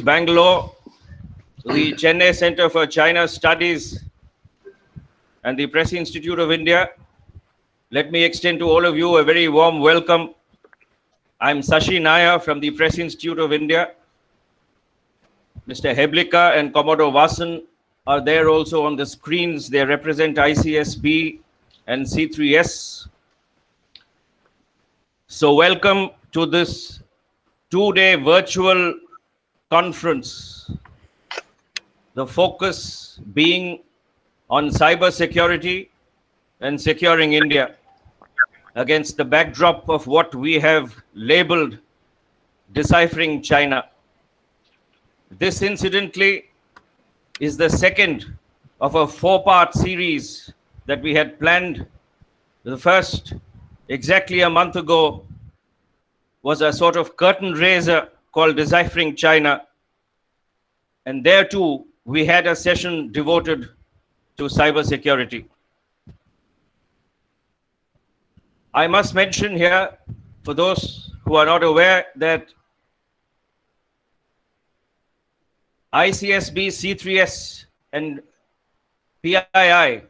Bangalore, the Chennai Center for China Studies, and the Press Institute of India, let me extend to all of you a very warm welcome. I'm Sashi Naya from the Press Institute of India. Mr. Heblika and Commodore Vasan are there also on the screens. They represent ICSB and C3S. So welcome to this two-day virtual conference. The focus being on cyber security and securing India against the backdrop of what we have labeled Deciphering China. This, incidentally, is the second of a four-part series that we had planned. The first, exactly a month ago, was a sort of curtain raiser called Deciphering China. And there too, we had a session devoted to cybersecurity. I must mention here, for those who are not aware, that ICSB-C3S and PII,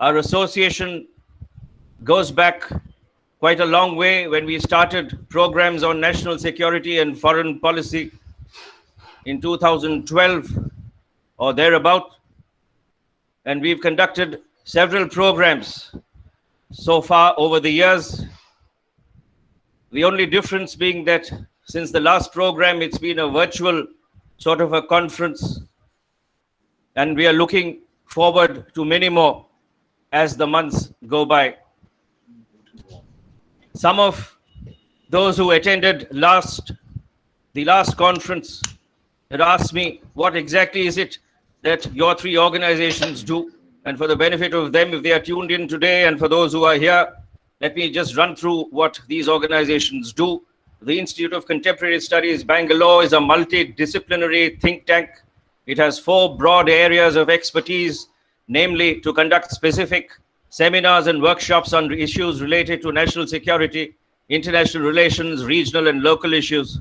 our association goes back quite a long way when we started programs on national security and foreign policy in 2012 or thereabout. And we've conducted several programs so far over the years. The only difference being that since the last program, it's been a virtual sort of a conference, and we are looking forward to many more as the months go by. Some of those who attended the last conference had asked me, what exactly is it that your three organizations do? And for the benefit of them, if they are tuned in today, and for those who are here, let me just run through what these organizations do. The Institute of Contemporary Studies, Bangalore, is a multidisciplinary think tank. It has four broad areas of expertise, namely to conduct specific seminars and workshops on issues related to national security, international relations, regional and local issues.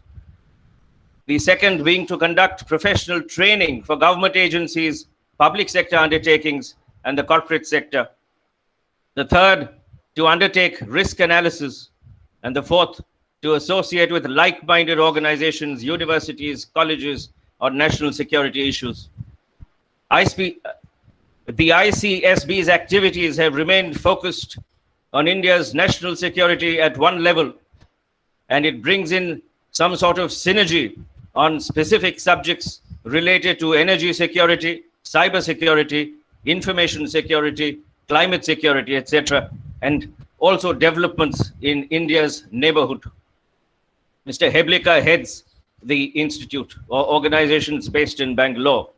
The second being to conduct professional training for government agencies, public sector undertakings, and the corporate sector. The third, to undertake risk analysis. And the fourth, to associate with like-minded organizations, universities, colleges on national security issues. The ICSB's activities have remained focused on India's national security at one level, and it brings in some sort of synergy on specific subjects related to energy security, cyber security, information security, climate security, etc., and also developments in India's neighborhood. Mr. Heblika heads the institute or organizations based in Bangalore.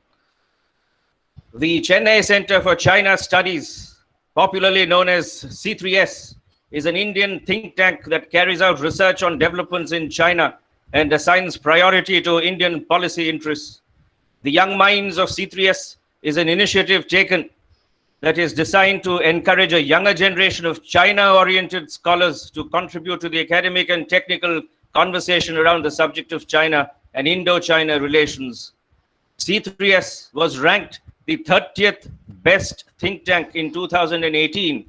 The Chennai Center for China Studies, popularly known as C3S, is an Indian think tank that carries out research on developments in China and assigns priority to Indian policy interests. The Young Minds of C3S is an initiative taken that is designed to encourage a younger generation of China-oriented scholars to contribute to the academic and technical conversation around the subject of China and Indo-China relations. C3S was ranked the 30th best think tank in 2018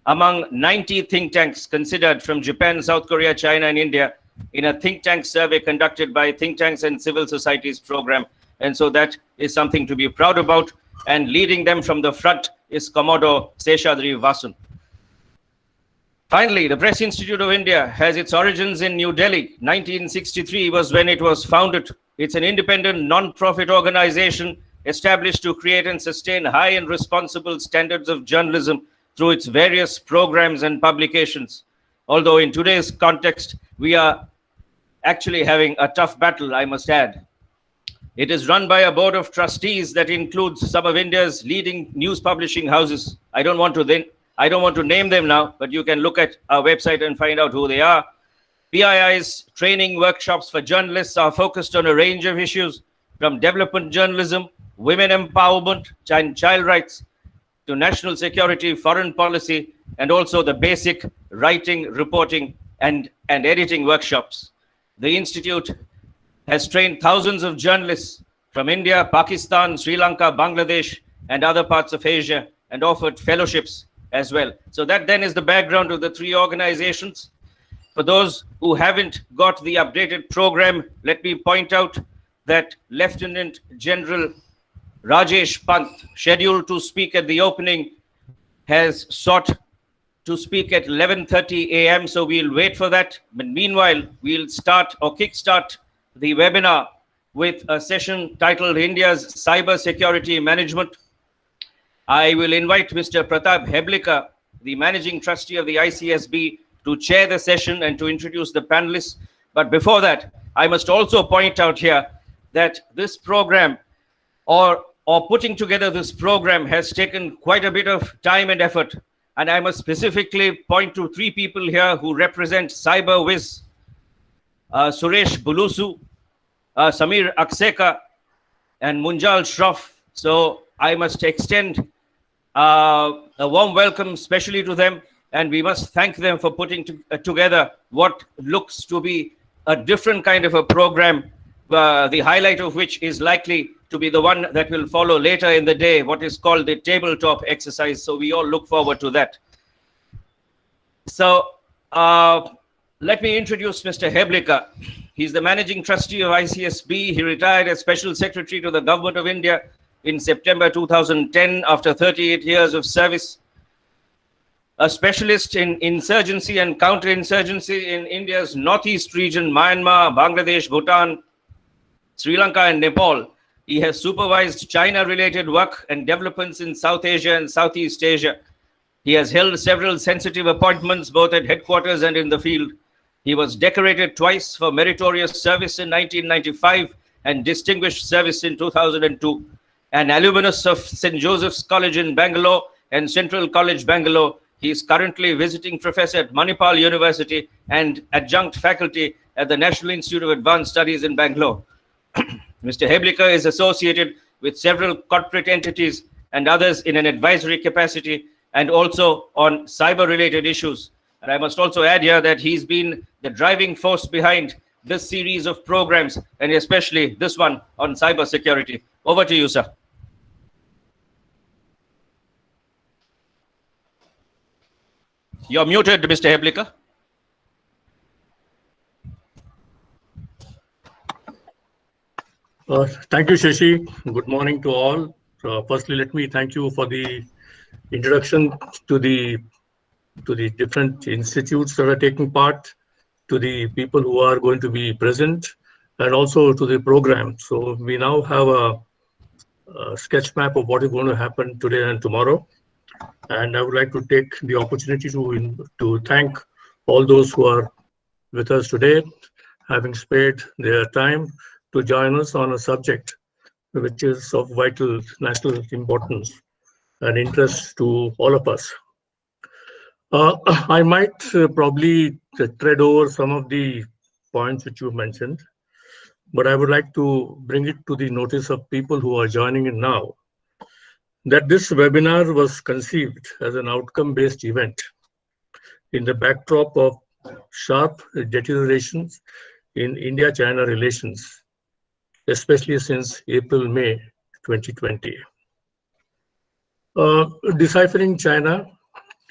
among 90 think tanks considered from Japan, South Korea, China, and India in a think tank survey conducted by Think Tanks and Civil Societies program. And so that is something to be proud about. And leading them from the front is Commodore Seshadri Vasan. Finally, the Press Institute of India has its origins in New Delhi. 1963 was when it was founded. It's an independent non-profit organization established to create and sustain high and responsible standards of journalism through its various programs and publications. Although in today's context, we are actually having a tough battle, I must add. It is run by a board of trustees that includes some of India's leading news publishing houses. I don't want to name them now, but you can look at our website and find out who they are. PII's training workshops for journalists are focused on a range of issues, from development journalism, women empowerment, child rights, to national security, foreign policy, and also the basic writing, reporting, and editing workshops. The Institute has trained thousands of journalists from India, Pakistan, Sri Lanka, Bangladesh, and other parts of Asia, and offered fellowships as well. So that then is the background of the three organizations. For those who haven't got the updated program, let me point out that Lieutenant General Rajesh Pant, scheduled to speak at the opening, has sought to speak at 11:30 a.m. So we'll wait for that. But meanwhile, we'll start or kickstart the webinar with a session titled India's Cyber Security Management. I will invite Mr. Pratap Heblika, the Managing Trustee of the ICSB, to chair the session and to introduce the panelists. But before that, I must also point out here that this program or putting together this program has taken quite a bit of time and effort. And I must specifically point to three people here who represent CyberWiz: Suresh Bulusu, Samir Akseka, and Munjal Shroff. So I must extend a warm welcome especially to them, and we must thank them for putting together what looks to be a different kind of a program, the highlight of which is likely to be the one that will follow later in the day, what is called the tabletop exercise. So we all look forward to that. So let me introduce Mr. Heblika. He's the Managing Trustee of ICSB. He retired as Special Secretary to the Government of India in September 2010 after 38 years of service. A specialist in insurgency and counterinsurgency in India's northeast region, Myanmar, Bangladesh, Bhutan, Sri Lanka, and Nepal. He has supervised China-related work and developments in South Asia and Southeast Asia. He has held several sensitive appointments both at headquarters and in the field. He was decorated twice for meritorious service in 1995 and distinguished service in 2002. An alumnus of St. Joseph's College in Bangalore and Central College, Bangalore, he is currently visiting professor at Manipal University and adjunct faculty at the National Institute of Advanced Studies in Bangalore. Mr. Heblika is associated with several corporate entities and others in an advisory capacity and also on cyber-related issues. And I must also add here that he's been the driving force behind this series of programs, and especially this one on cyber security. Over to you, sir. You're muted, Mr. Heblika. Thank you, Shashi. Good morning to all. Firstly, let me thank you for the introduction to the different institutes that are taking part, to the people who are going to be present, and also to the program. So we now have a sketch map of what is going to happen today and tomorrow. And I would like to take the opportunity to thank all those who are with us today, having spared their time to join us on a subject which is of vital national importance and interest to all of us. I might probably tread over some of the points which you mentioned, but I would like to bring it to the notice of people who are joining in now, that this webinar was conceived as an outcome-based event in the backdrop of sharp deteriorations in India-China relations, especially since April-May 2020. Deciphering China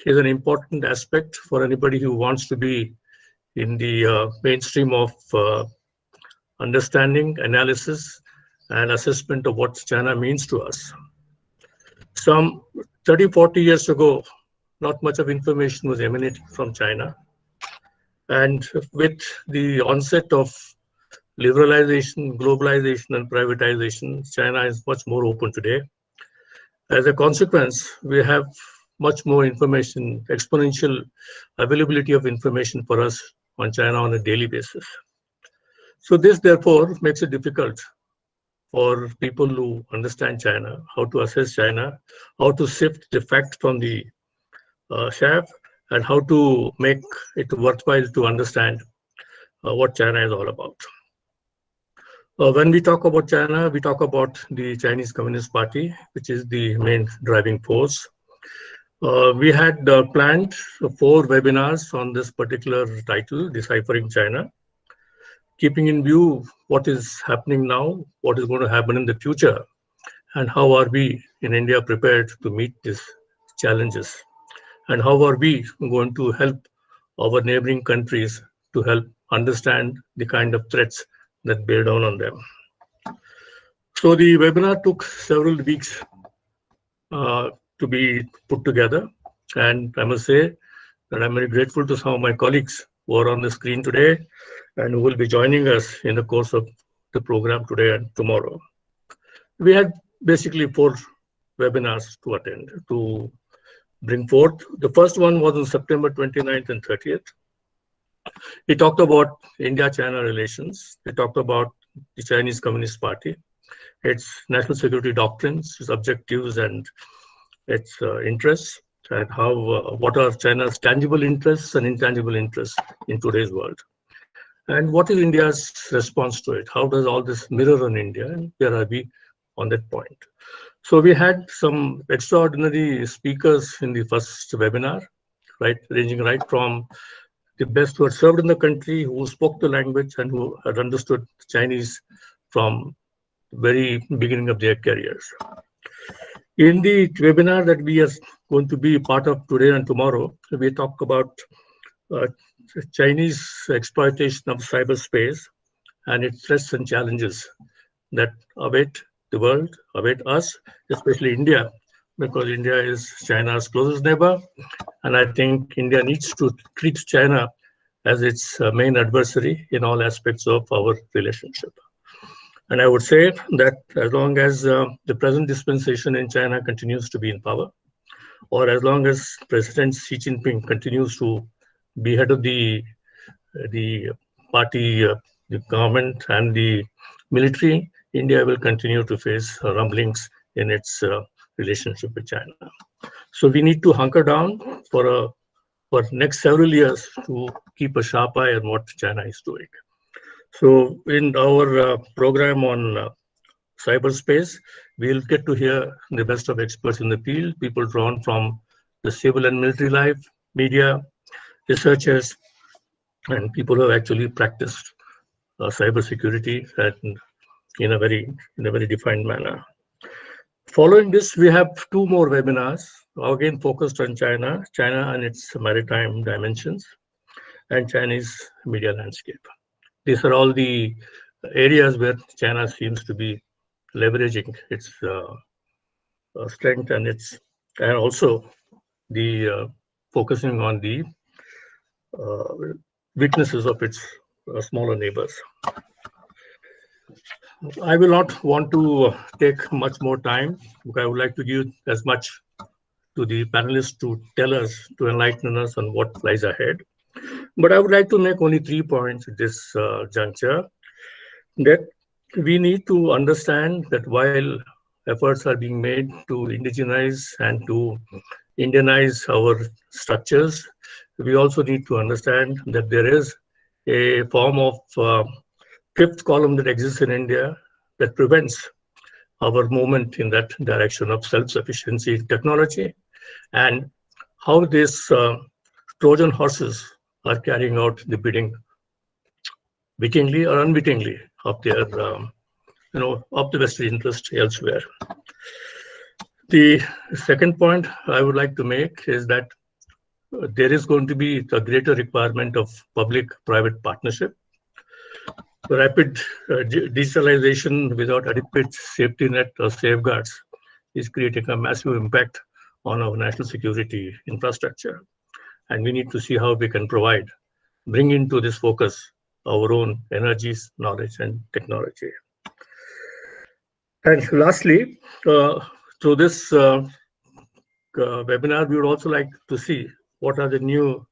is an important aspect for anybody who wants to be in the mainstream of understanding, analysis, and assessment of what China means to us. Some 30, 40 years ago, not much of information was emanating from China. And with the onset of liberalization, globalization, and privatization, China is much more open today. As a consequence, we have much more information, exponential availability of information for us on China on a daily basis. So this, therefore, makes it difficult for people who understand China, how to assess China, how to sift the fact from the chaff, and how to make it worthwhile to understand what China is all about. When we talk about China, we talk about the Chinese Communist Party, which is the main driving force. We had planned 4 webinars on this particular title, Deciphering China. keeping in view what is happening now, what is going to happen in the future, and how are we in India prepared to meet these challenges, and how are we going to help our neighboring countries to help understand the kind of threats that bear down on them. So the webinar took several weeks to be put together, and I must say that I'm very grateful to some of my colleagues who are on the screen today and who will be joining us in the course of the program today and tomorrow. We had basically 4 webinars to attend, to bring forth. The first one was on September 29th and 30th. We talked about India-China relations. We talked about the Chinese Communist Party, its national security doctrines, its objectives, and its interests, and how what are China's tangible interests and intangible interests in today's world, and what is India's response to it? How does all this mirror on India, and where are we on that point? So we had some extraordinary speakers in the first webinar, right, ranging right from the best who had served in the country, who spoke the language and who had understood Chinese from the very beginning of their careers. In the webinar that we are going to be part of today and tomorrow, we talk about Chinese exploitation of cyberspace and its threats and challenges that await the world, await us, especially India, because India is China's closest neighbor. And I think India needs to treat China as its main adversary in all aspects of our relationship. And I would say that as long as the present dispensation in China continues to be in power, or as long as President Xi Jinping continues to be head of the party, the government, and the military, India will continue to face rumblings in its relationship with China. So we need to hunker down for next several years to keep a sharp eye on what China is doing. So in our program on cyberspace, we'll get to hear the best of experts in the field, people drawn from the civil and military life, media, researchers, and people who have actually practiced cybersecurity in a very defined manner. Following this, we have 2 more webinars, again focused on China and its maritime dimensions, and Chinese media landscape. These are all the areas where China seems to be leveraging its strength and also the focusing on the weaknesses of its smaller neighbors. I will not want to take much more time, because I would like to give as much to the panelists to tell us, to enlighten us on what lies ahead. But I would like to make only 3 points at this juncture. That we need to understand that while efforts are being made to indigenize and to Indianize our structures, we also need to understand that there is a form of 5th column that exists in India that prevents our movement in that direction of self-sufficiency in technology, and how these Trojan horses are carrying out the bidding, wittingly or unwittingly, of their of the vested interest elsewhere. The second point I would like to make is that there is going to be a greater requirement of public-private partnership. Rapid digitalization without adequate safety net or safeguards is creating a massive impact on our national security infrastructure. And we need to see how we can bring into this focus our own energies, knowledge, and technology. And lastly, through this webinar, we would also like to see what are the new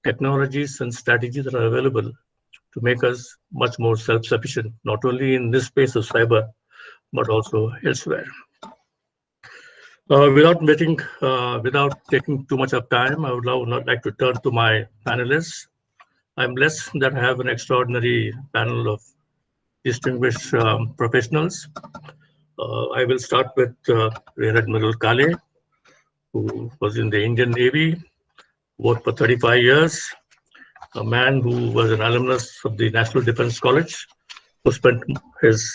technologies and strategies that are available to make us much more self-sufficient, not only in this space of cyber, but also elsewhere. Without taking too much of time, I would now not like to turn to my panelists. I'm blessed that I have an extraordinary panel of distinguished professionals. I will start with Rear Admiral Kale, who was in the Indian Navy, worked for 35 years, a man who was an alumnus of the National Defense College, who spent his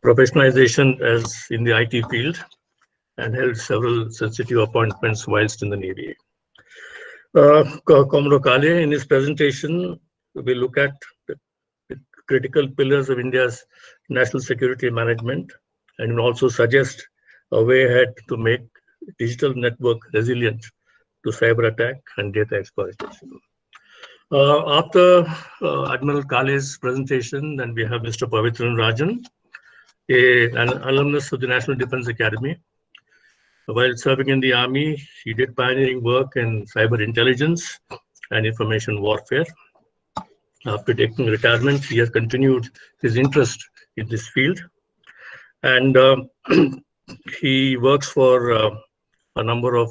professionalization as in the IT field and held several sensitive appointments whilst in the Navy. Commodore Kale, in his presentation, will look at the critical pillars of India's national security management and will also suggest a way ahead to make digital network resilient to cyber attack and data exploitation. After Admiral Kale's presentation, then we have Mr. Pavitran Rajan, an alumnus of the National Defense Academy. While serving in the Army, he did pioneering work in cyber intelligence and information warfare. After taking retirement, he has continued his interest in this field. And he works for a number of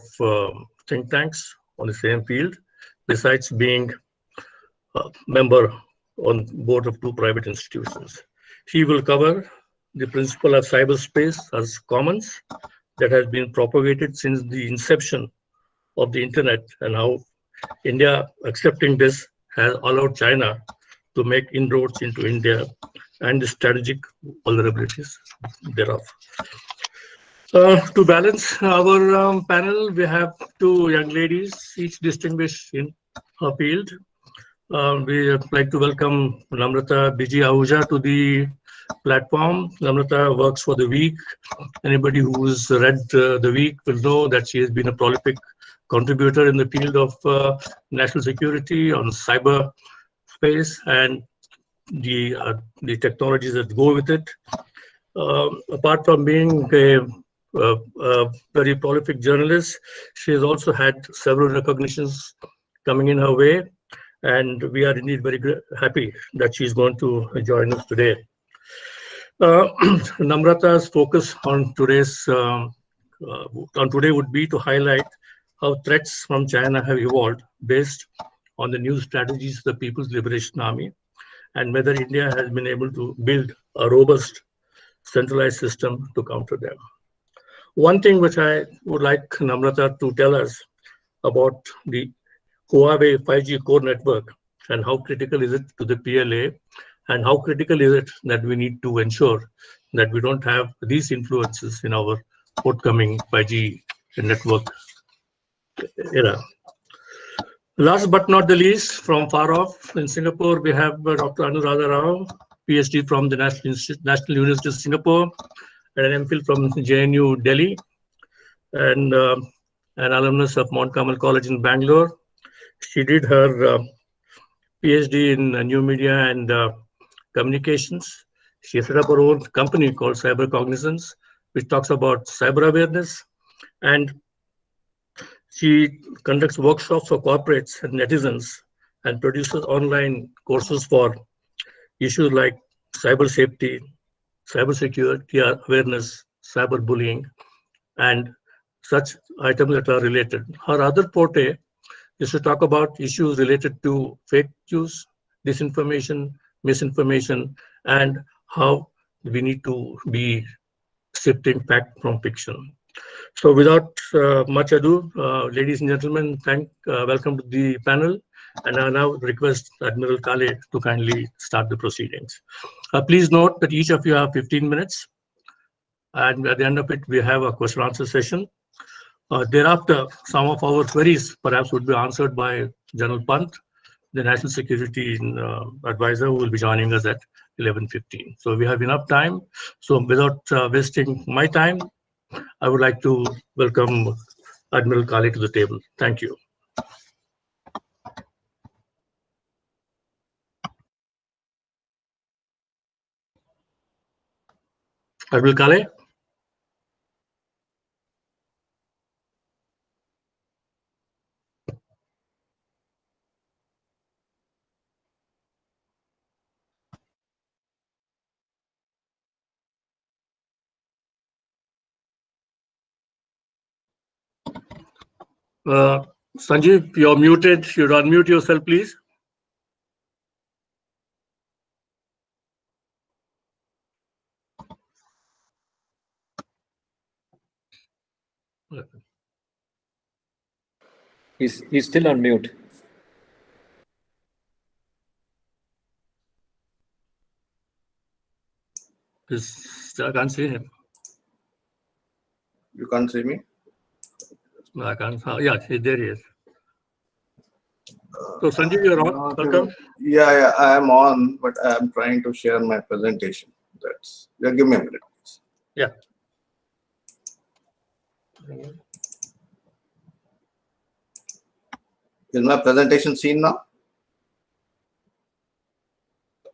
think tanks on the same field, besides being a member on board of 2 private institutions. He will cover the principle of cyberspace as commons that has been propagated since the inception of the internet, and how India accepting this has allowed China to make inroads into India and the strategic vulnerabilities thereof. To balance our panel, we have 2 young ladies, each distinguished in her field. We would like to welcome Namrata Biji Ahuja to the platform. Namrata works for The Week. Anybody who's read The Week will know that she has been a prolific contributor in the field of national security on cyber space and the technologies that go with it. Apart from being a very prolific journalist, she has also had several recognitions coming in her way, and we are indeed very happy that she is going to join us today. Namrata's focus on today would be to highlight how threats from China have evolved based on the new strategies of the People's Liberation Army, and whether India has been able to build a robust centralized system to counter them. One thing which I would like Namrata to tell us about the Huawei 5G core network and how critical is it to the PLA, and how critical is it that we need to ensure that we don't have these influences in our forthcoming 5G network era. Last but not the least, from far off in Singapore, we have Dr. Anuradha Rao, PhD from the National University of Singapore, and an MPhil from JNU Delhi, and an alumnus of Mount Carmel College in Bangalore. She did her PhD in new media and communications. She set up her own company called Cyber Cognizance, which talks about cyber awareness, and she conducts workshops for corporates and netizens and produces online courses for issues like cyber safety, cyber security awareness, cyber bullying, and such items that are related. Her other forte is to talk about issues related to fake news, disinformation, misinformation, and how we need to be sifting fact from fiction. So without much ado, ladies and gentlemen, welcome to the panel. And I now request Admiral Kale to kindly start the proceedings. Please note that each of you have 15 minutes. And at the end of it, we have a question answer session. Thereafter, some of our queries perhaps would be answered by General Pant, the National Security Advisor, who will be joining us at 11:15. So we have enough time. So without wasting my time, I would like to welcome Admiral Kale to the table. Thank you. Admiral Kale? Sanjeev, you're muted. You'd unmute yourself, please. He's still on mute. I can't see him. You can't see me? No, I can't. Yeah, there he is. So Sanjeev, you're on. Welcome. Yeah, I am on, but I am trying to share my presentation. Give me a minute, please. Yeah. Is my presentation seen now?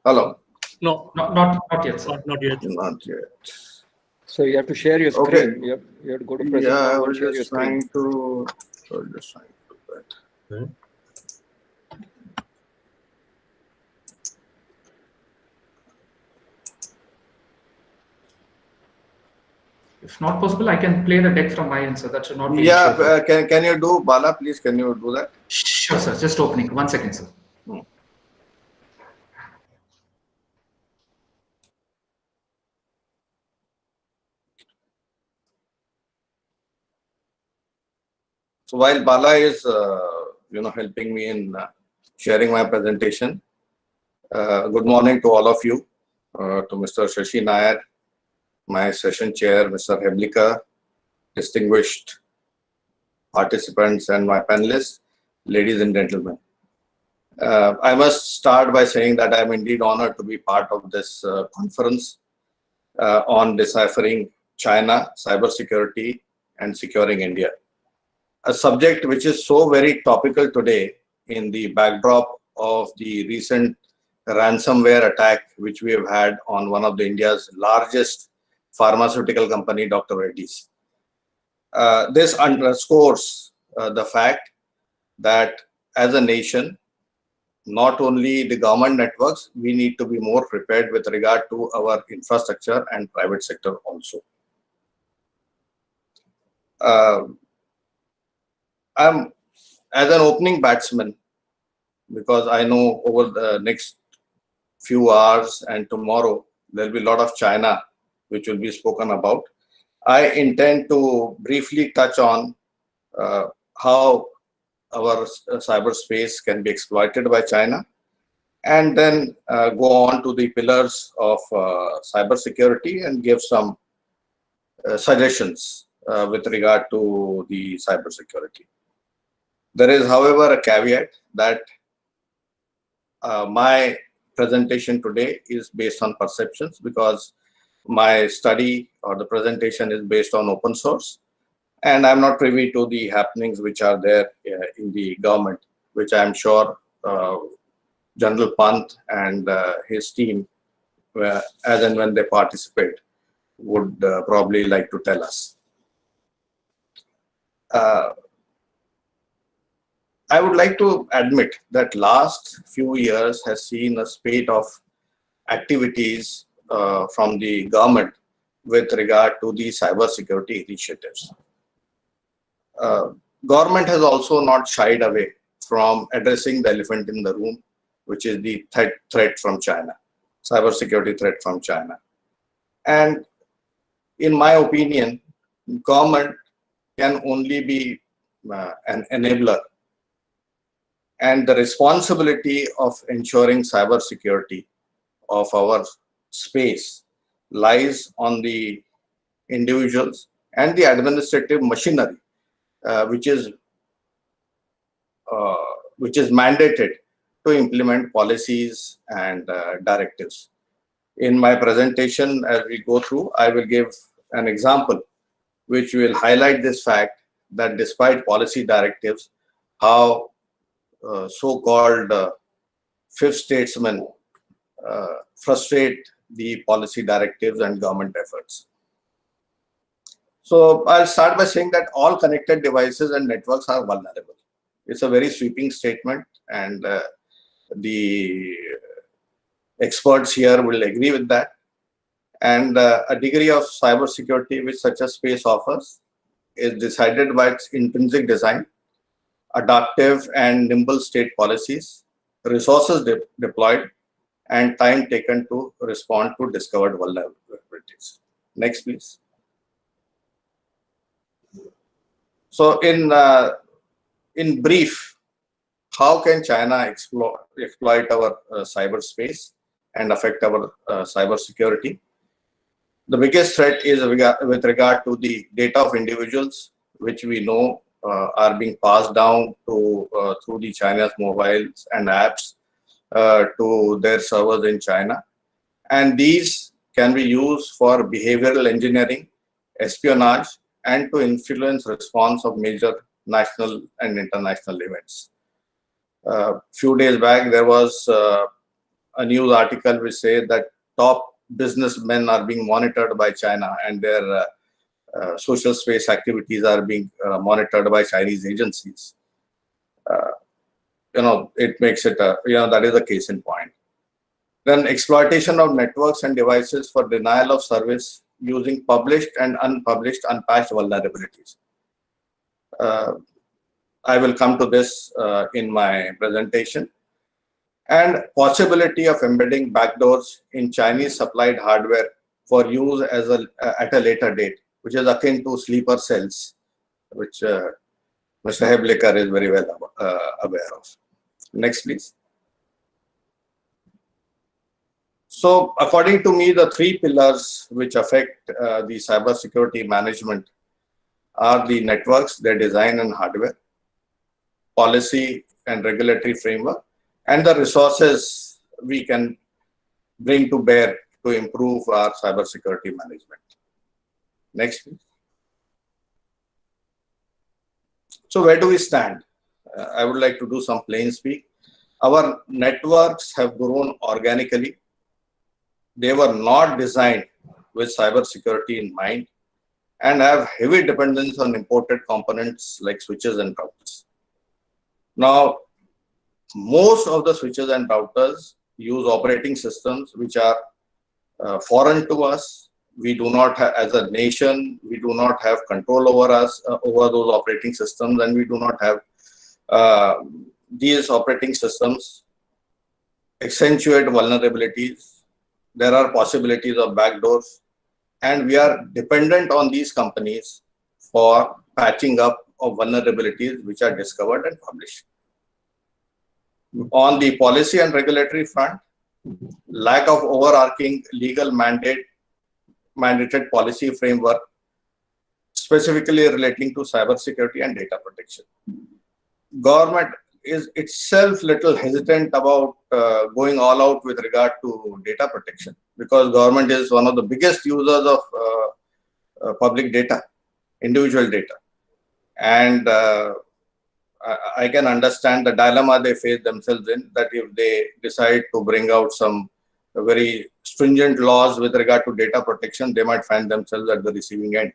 Hello? No, Not yet, sir. not yet. Not yet. So you have to share your Okay. screen. You have to go to present Yeah, I and was share your just screen. trying to do that. Okay. If not possible, I can play the deck from my end, sir. That should not be an Yeah, issue. can you do, Bala, please, can you do that? Sure, sir. Just opening. 1 second, sir. So while Bala is, helping me in sharing my presentation, good morning to all of you, to Mr. Shashi Nair, my session chair, Mr. Heblika, distinguished participants and my panelists, ladies and gentlemen. I must start by saying that I am indeed honored to be part of this conference on deciphering China, cybersecurity, and securing India. A subject which is so very topical today in the backdrop of the recent ransomware attack which we have had on one of India's largest pharmaceutical company, Dr. Reddy's. This underscores the fact that as a nation, not only the government networks, we need to be more prepared with regard to our infrastructure and private sector also. I'm as an opening batsman, because I know over the next few hours and tomorrow there will be a lot of China which will be spoken about. I intend to briefly touch on how our cyberspace can be exploited by China, and then go on to the pillars of cybersecurity and give some suggestions with regard to the cybersecurity. There is, however, a caveat that my presentation today is based on perceptions, because my study or the presentation is based on open source, and I'm not privy to the happenings which are there in the government, which I'm sure General Pant and his team, as and when they participate, would probably like to tell us. I would like to admit that last few years has seen a spate of activities from the government with regard to the cybersecurity initiatives. Government has also not shied away from addressing the elephant in the room, which is the threat from China, cybersecurity threat from China. And in my opinion, government can only be an enabler, and the responsibility of ensuring cybersecurity of our space lies on the individuals and the administrative machinery, which is mandated to implement policies and directives. In my presentation, as we go through, I will give an example which will highlight this fact that despite policy directives, how so-called fifth statesmen frustrate the policy directives and government efforts. So I'll start by saying that all connected devices and networks are vulnerable. It's a very sweeping statement, and the experts here will agree with that. And a degree of cybersecurity which such a space offers is decided by its intrinsic design, adaptive and nimble state policies, resources deployed, and time taken to respond to discovered vulnerabilities. Next, please. So in brief, how can China exploit our cyberspace and affect our cybersecurity? The biggest threat is with regard to the data of individuals, which we know are being passed down to through the China's mobiles and apps to their servers in China. And these can be used for behavioral engineering, espionage, and to influence response of major national and international events. Few days back, there was a news article which said that top businessmen are being monitored by China, and their social space activities are being monitored by Chinese agencies. It makes it that is a case in point. Then exploitation of networks and devices for denial of service using published and unpublished unpatched vulnerabilities. I will come to this in my presentation. And possibility of embedding backdoors in Chinese supplied hardware for use as at a later date, which is akin to sleeper cells, which Mr. Hebleker is very well aware of. Next, please. So, according to me, the three pillars which affect the cybersecurity management are the networks, their design and hardware, policy and regulatory framework, and the resources we can bring to bear to improve our cybersecurity management. Next, please. So where do we stand? I would like to do some plain speak. Our networks have grown organically. They were not designed with cybersecurity in mind and have heavy dependence on imported components like switches and routers. Now, most of the switches and routers use operating systems which are foreign to us. We do not have, as a nation, we do not have control over over those operating systems, and we do not have these operating systems accentuate vulnerabilities. There are possibilities of backdoors, and we are dependent on these companies for patching up of vulnerabilities which are discovered and published. On the policy and regulatory front, lack of overarching legal mandated policy framework specifically relating to cybersecurity and data protection. Government is itself little hesitant about going all out with regard to data protection, because government is one of the biggest users of public data, individual data. And I can understand the dilemma they face themselves in, that if they decide to bring out some very stringent laws with regard to data protection, they might find themselves at the receiving end.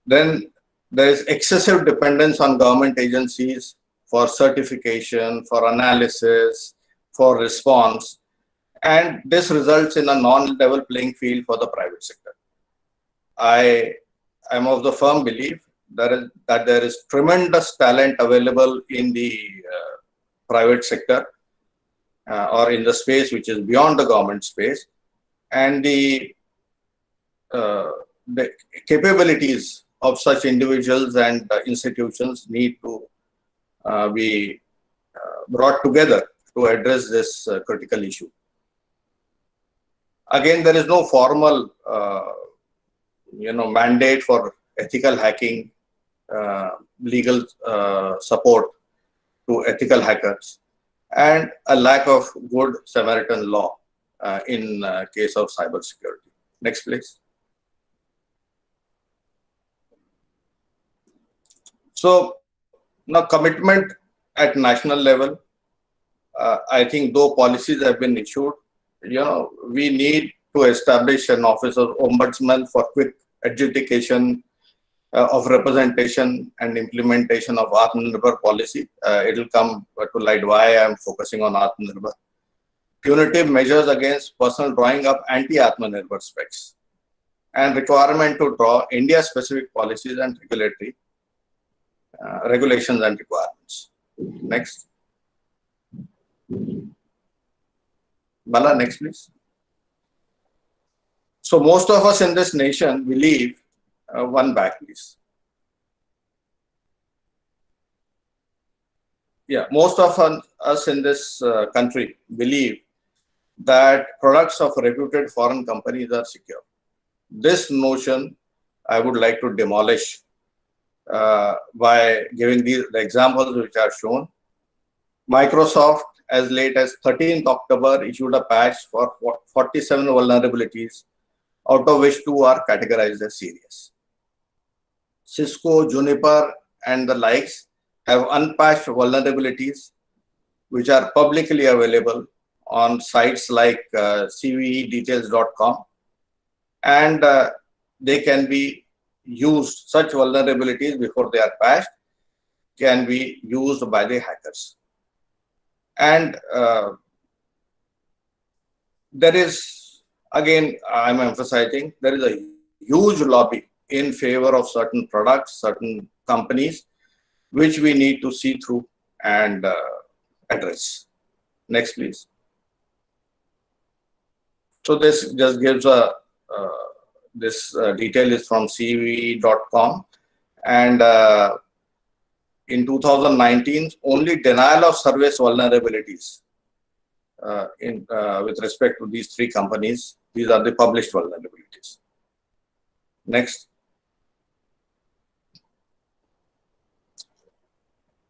Then there is excessive dependence on government agencies for certification, for analysis, for response, and this results in a non-level playing field for the private sector. I am of the firm belief that there is tremendous talent available in the private sector or in the space which is beyond the government space, and the capabilities of such individuals and institutions need to be brought together to address this critical issue. Again, there is no formal mandate for ethical hacking, legal support to ethical hackers, and a lack of good Samaritan law in case of cybersecurity. Next, please. So now commitment at national level, I think though policies have been issued, we need to establish an office of ombudsman for quick adjudication of representation and implementation of Atmanirbhar policy. It will come to light why I am focusing on Atmanirbhar. Punitive measures against personnel drawing up anti-Atmanirbhar specs, and requirement to draw India-specific policies and regulatory regulations and requirements. Next. Bala, next please. So most of us in this nation believe, one back please. Yeah, most of us in this country believe that products of reputed foreign companies are secure. This notion I would like to demolish by giving the examples which are shown. Microsoft, as late as 13th October, issued a patch for 47 vulnerabilities, out of which 2 are categorized as serious. Cisco, Juniper, and the likes have unpatched vulnerabilities which are publicly available on sites like cvedetails.com, and they can be used, such vulnerabilities before they are patched can be used by the hackers. And there is, again, I'm emphasizing, there is a huge lobby in favor of certain products, certain companies, which we need to see through and address. Next, please. So this just gives a, this detail is from cv.com, and in 2019, only denial of service vulnerabilities with respect to these 3 companies. These are the published vulnerabilities. Next.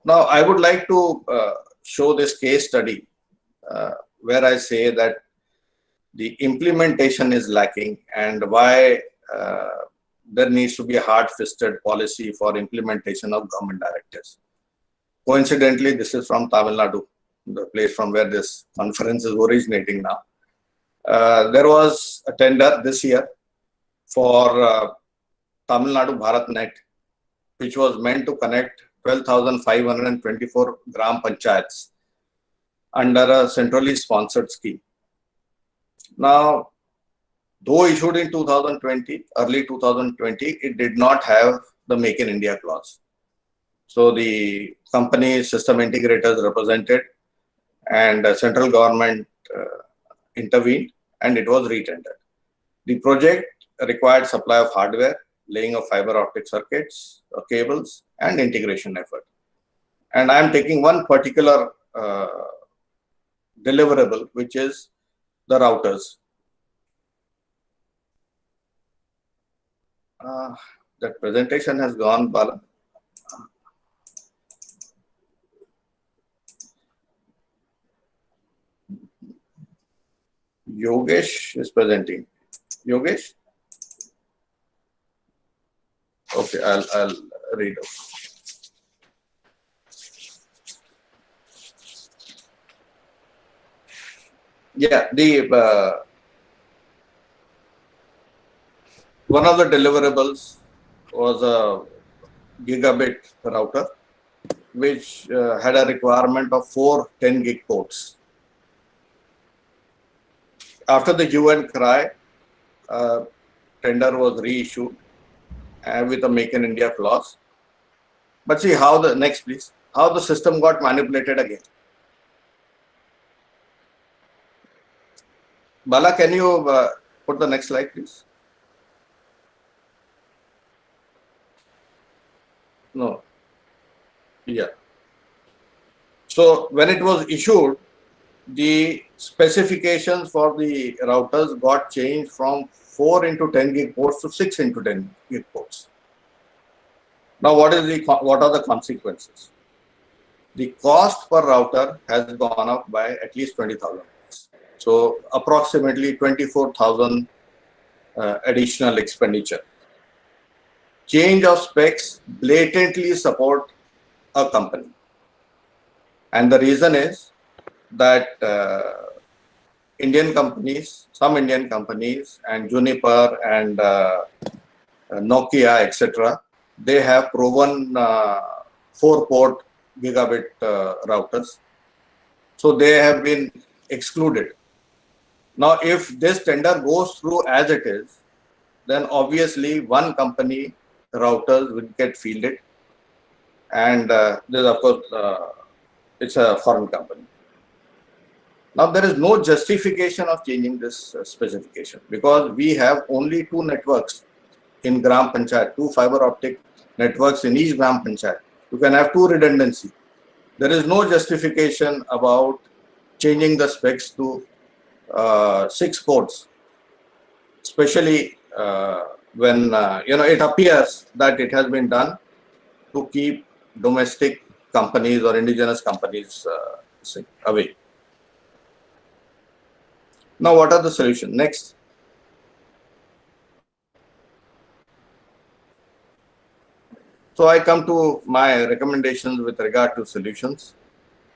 Now, I would like to show this case study where I say that the implementation is lacking and why there needs to be a hard-fisted policy for implementation of government directives. Coincidentally, this is from Tamil Nadu, the place from where this conference is originating now. There was a tender this year for Tamil Nadu BharatNet, which was meant to connect 12,524 gram panchayats under a centrally sponsored scheme. Now, though issued in 2020, early 2020, it did not have the Make in India clause. So the company system integrators represented and central government intervened, and it was retendered. The project required supply of hardware, laying of fiber optic circuits, cables, and integration effort. And I am taking one particular deliverable, which is the routers. That presentation has gone, Bala. Yogesh is presenting. Yogesh? Okay, I'll read out. Yeah, the one of the deliverables was a gigabit router, which had a requirement of 4 10 gig ports. After the hue and cry, tender was reissued with a Make in India clause. But see how the, next please, how the system got manipulated again. Bala, can you put the next slide, please? No. Yeah. So when it was issued, the specifications for the routers got changed from 4 into 10 gig ports to 6 into 10 gig ports. Now, what are the consequences? The cost per router has gone up by at least 20,000. So approximately 24,000 additional expenditure. Change of specs blatantly support a company. And the reason is that Indian companies, some Indian companies and Juniper and Nokia, etc., they have proven 4-port gigabit routers. So they have been excluded. Now, if this tender goes through as it is, then obviously one company routers will get fielded, and this, of course, it's a foreign company. Now, there is no justification of changing this specification because we have only 2 networks in Gram Panchayat, 2 fiber optic networks in each Gram Panchayat. You can have 2 redundancy. There is no justification about changing the specs to 6 ports, especially when it appears that it has been done to keep domestic companies or indigenous companies away. Now, what are the solutions? Next. So I come to my recommendations with regard to solutions,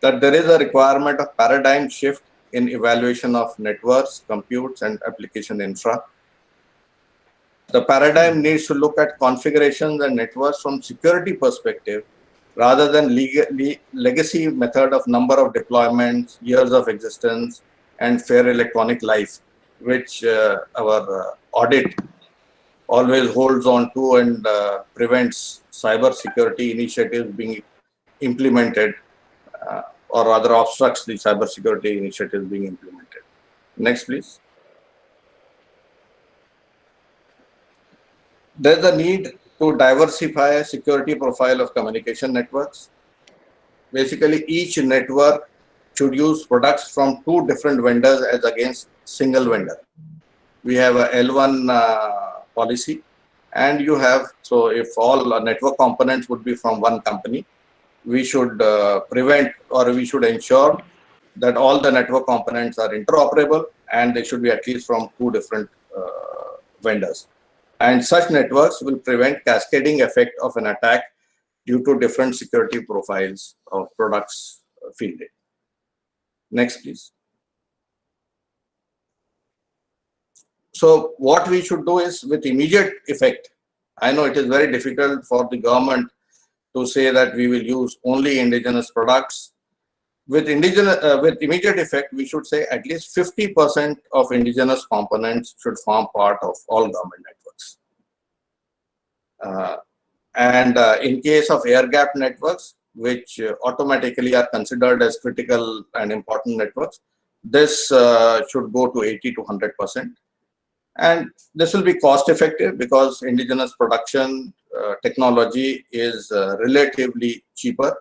that there is a requirement of paradigm shift in evaluation of networks, computes, and application infra. The paradigm needs to look at configurations and networks from security perspective rather than legacy method of number of deployments, years of existence, and fair electronic life, which our audit always holds on to and prevents cyber security initiatives being implemented, or rather obstructs the cyber security initiatives being implemented. Next, please. There's a need to diversify a security profile of communication networks. Basically, each network should use products from 2 different vendors as against single vendor. We have a L1 policy, and you have, so if all network components would be from one company, we should prevent, or we should ensure that all the network components are interoperable and they should be at least from 2 different vendors. And such networks will prevent cascading effect of an attack due to different security profiles of products fielded. Next, please. So what we should do is, with immediate effect, I know it is very difficult for the government to say that we will use only indigenous products. With immediate effect, we should say at least 50% of indigenous components should form part of all government networks. In case of air-gapped networks, which automatically are considered as critical and important networks, this should go to 80 to 100%. And this will be cost effective because indigenous production technology is relatively cheaper.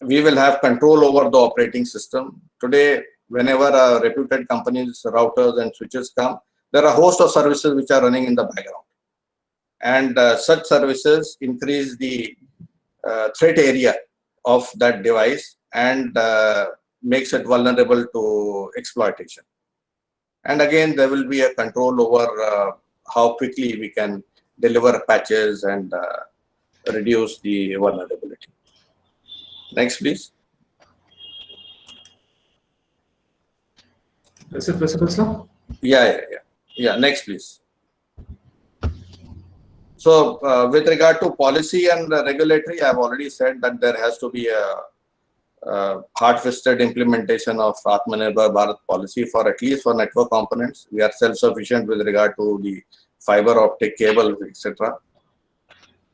We will have control over the operating system. Today, whenever reputed companies, routers and switches come, there are a host of services which are running in the background. And such services increase the threat area of that device and makes it vulnerable to exploitation. And again, there will be a control over how quickly we can deliver patches and reduce the vulnerability. Next, please. Is it visible, sir? Yeah. Next, please. So, with regard to policy and regulatory, I have already said that there has to be a hard-fisted implementation of Atmanirbhar Bharat policy for at least for network components. We are self-sufficient with regard to the fiber optic cable, etc.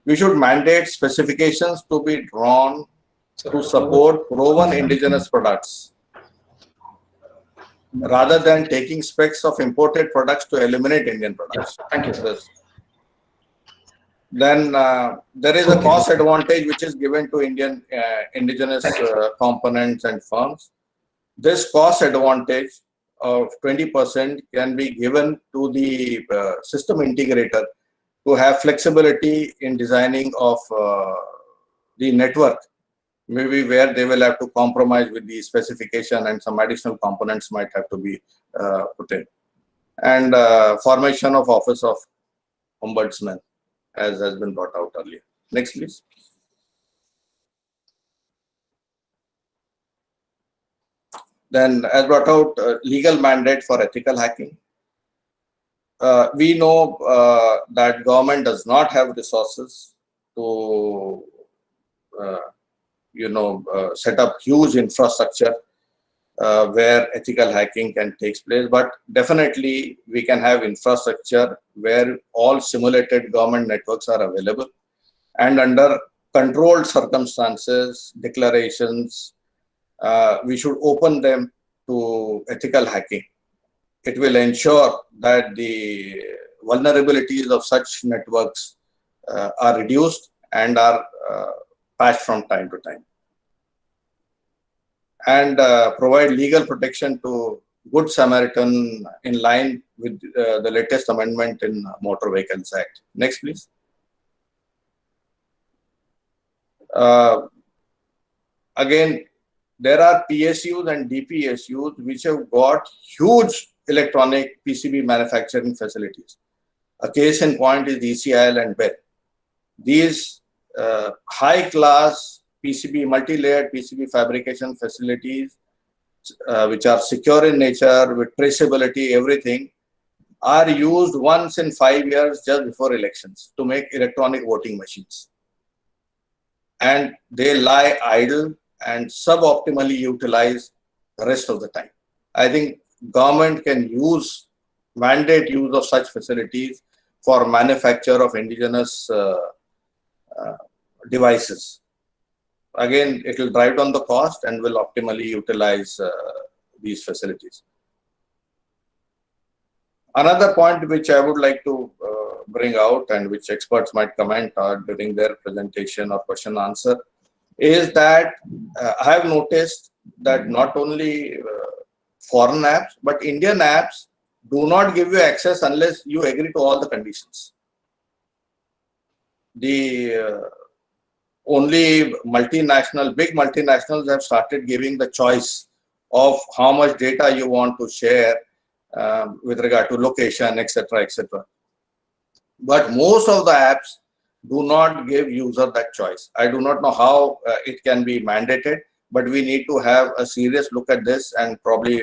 We should mandate specifications to be drawn to support proven indigenous products, rather than taking specs of imported products to eliminate Indian products. Yeah, thank you, sir. Then there is a cost advantage which is given to indigenous components and firms. This cost advantage of 20% can be given to the system integrator to have flexibility in designing of the network, maybe where they will have to compromise with the specification and some additional components might have to be put in. And formation of Office of Ombudsman, as has been brought out earlier. Next, please. Then, as brought out, legal mandate for ethical hacking. We know that government does not have resources to set up huge infrastructure where ethical hacking can take place, but definitely we can have infrastructure where all simulated government networks are available, and under controlled circumstances, declarations, we should open them to ethical hacking. It will ensure that the vulnerabilities of such networks are reduced and are patched from time to time, and provide legal protection to good Samaritan in line with the latest amendment in Motor Vehicles Act. Next, please. Again, there are PSUs and DPSUs which have got huge electronic PCB manufacturing facilities. A case in point is ECIL and BEL. These high-class PCB, multi-layered PCB fabrication facilities, which are secure in nature, with traceability, everything, are used once in 5 years just before elections to make electronic voting machines. And they lie idle and suboptimally utilized the rest of the time. I think government can mandate use of such facilities for manufacture of indigenous devices. Again, it will drive down the cost and will optimally utilize these facilities. Another point which I would like to bring out and which experts might comment on during their presentation or question answer is that I have noticed that not only foreign apps, but Indian apps do not give you access unless you agree to all the conditions. The only big multinationals have started giving the choice of how much data you want to share with regard to location, etc., etc. But most of the apps do not give user that choice. I do not know how it can be mandated, but we need to have a serious look at this and probably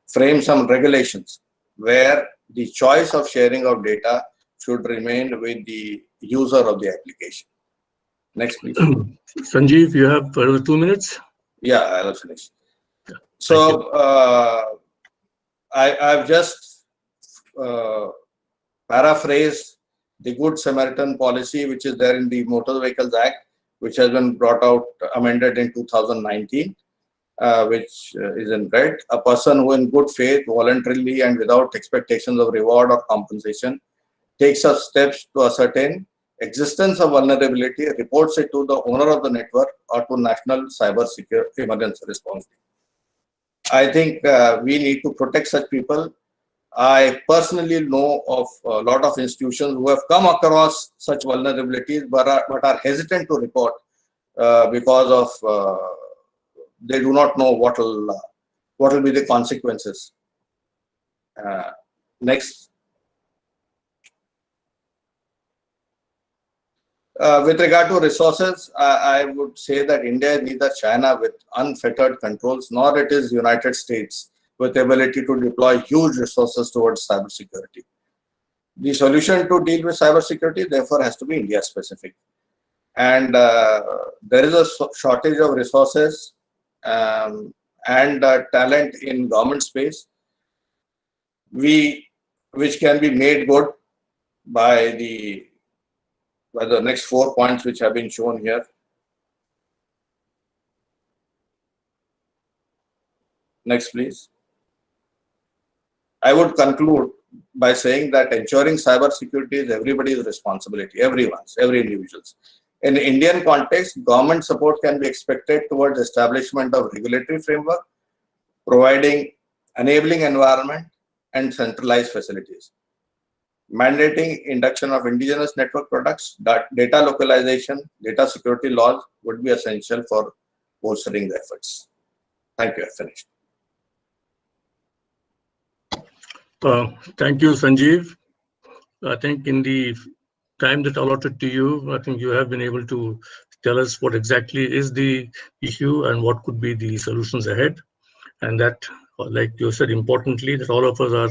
frame some regulations where the choice of sharing of data should remain with the user of the application. Next, please. Sanjeev, you have 2 minutes. Yeah, I'll finish. So I've just paraphrased the Good Samaritan policy, which is there in the Motor Vehicles Act, which has been brought out, amended in 2019, which is in red. A person who in good faith, voluntarily and without expectations of reward or compensation, takes up steps to ascertain existence of vulnerability, reports it to the owner of the network or to National Cyber Security Emergency Response Team. I think we need to protect such people. I personally know of a lot of institutions who have come across such vulnerabilities but are hesitant to report because of they do not know what will be the consequences. Next. With regard to resources, I would say that India is neither China with unfettered controls, nor it is United States with ability to deploy huge resources towards cybersecurity. The solution to deal with cybersecurity, therefore, has to be India specific. And there is a shortage of resources and talent in government space, which can be made good by the next 4 points which have been shown here. Next, please. I would conclude by saying that ensuring cyber security is everybody's responsibility, every individual's. In the Indian context, government support can be expected towards establishment of regulatory framework, providing enabling environment and centralized facilities. Mandating induction of indigenous network products, data localization, data security laws would be essential for bolstering the efforts. Thank you. I finished. Thank you, Sanjeev. I think in the time that allotted to you, I think you have been able to tell us what exactly is the issue and what could be the solutions ahead. And that, like you said, importantly, that all of us are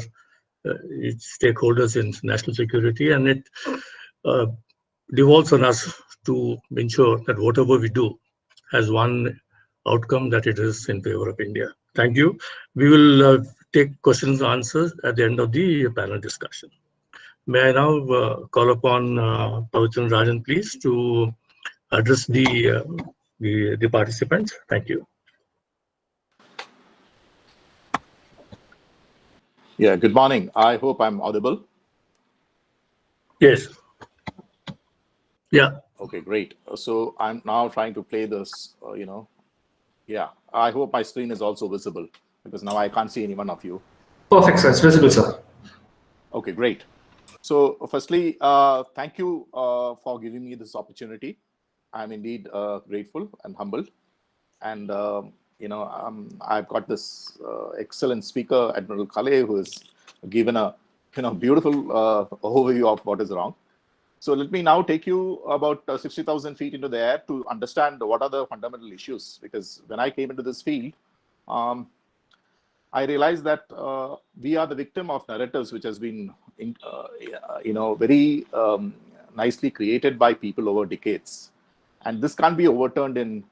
stakeholders in national security, and it devolves on us to ensure that whatever we do has one outcome, that it is in favor of India. Thank you. We will take questions and answers at the end of the panel discussion. May I now call upon Pavitran Rajan, please, to address the participants. Thank you. Yeah, good morning. I hope I'm audible. Yes. Yeah. Okay, great. So I'm now trying to play this, yeah, I hope my screen is also visible because now I can't see any one of you. Perfect, sir. It's visible, sir. Okay, great. So firstly, thank you for giving me this opportunity. I'm indeed grateful and humbled. And, I've got this excellent speaker, Admiral Kale, who has given a beautiful overview of what is wrong. So let me now take you about 60,000 feet into the air to understand what are the fundamental issues. Because when I came into this field, I realized that we are the victim of narratives which has been, very nicely created by people over decades, and this can't be overturned in,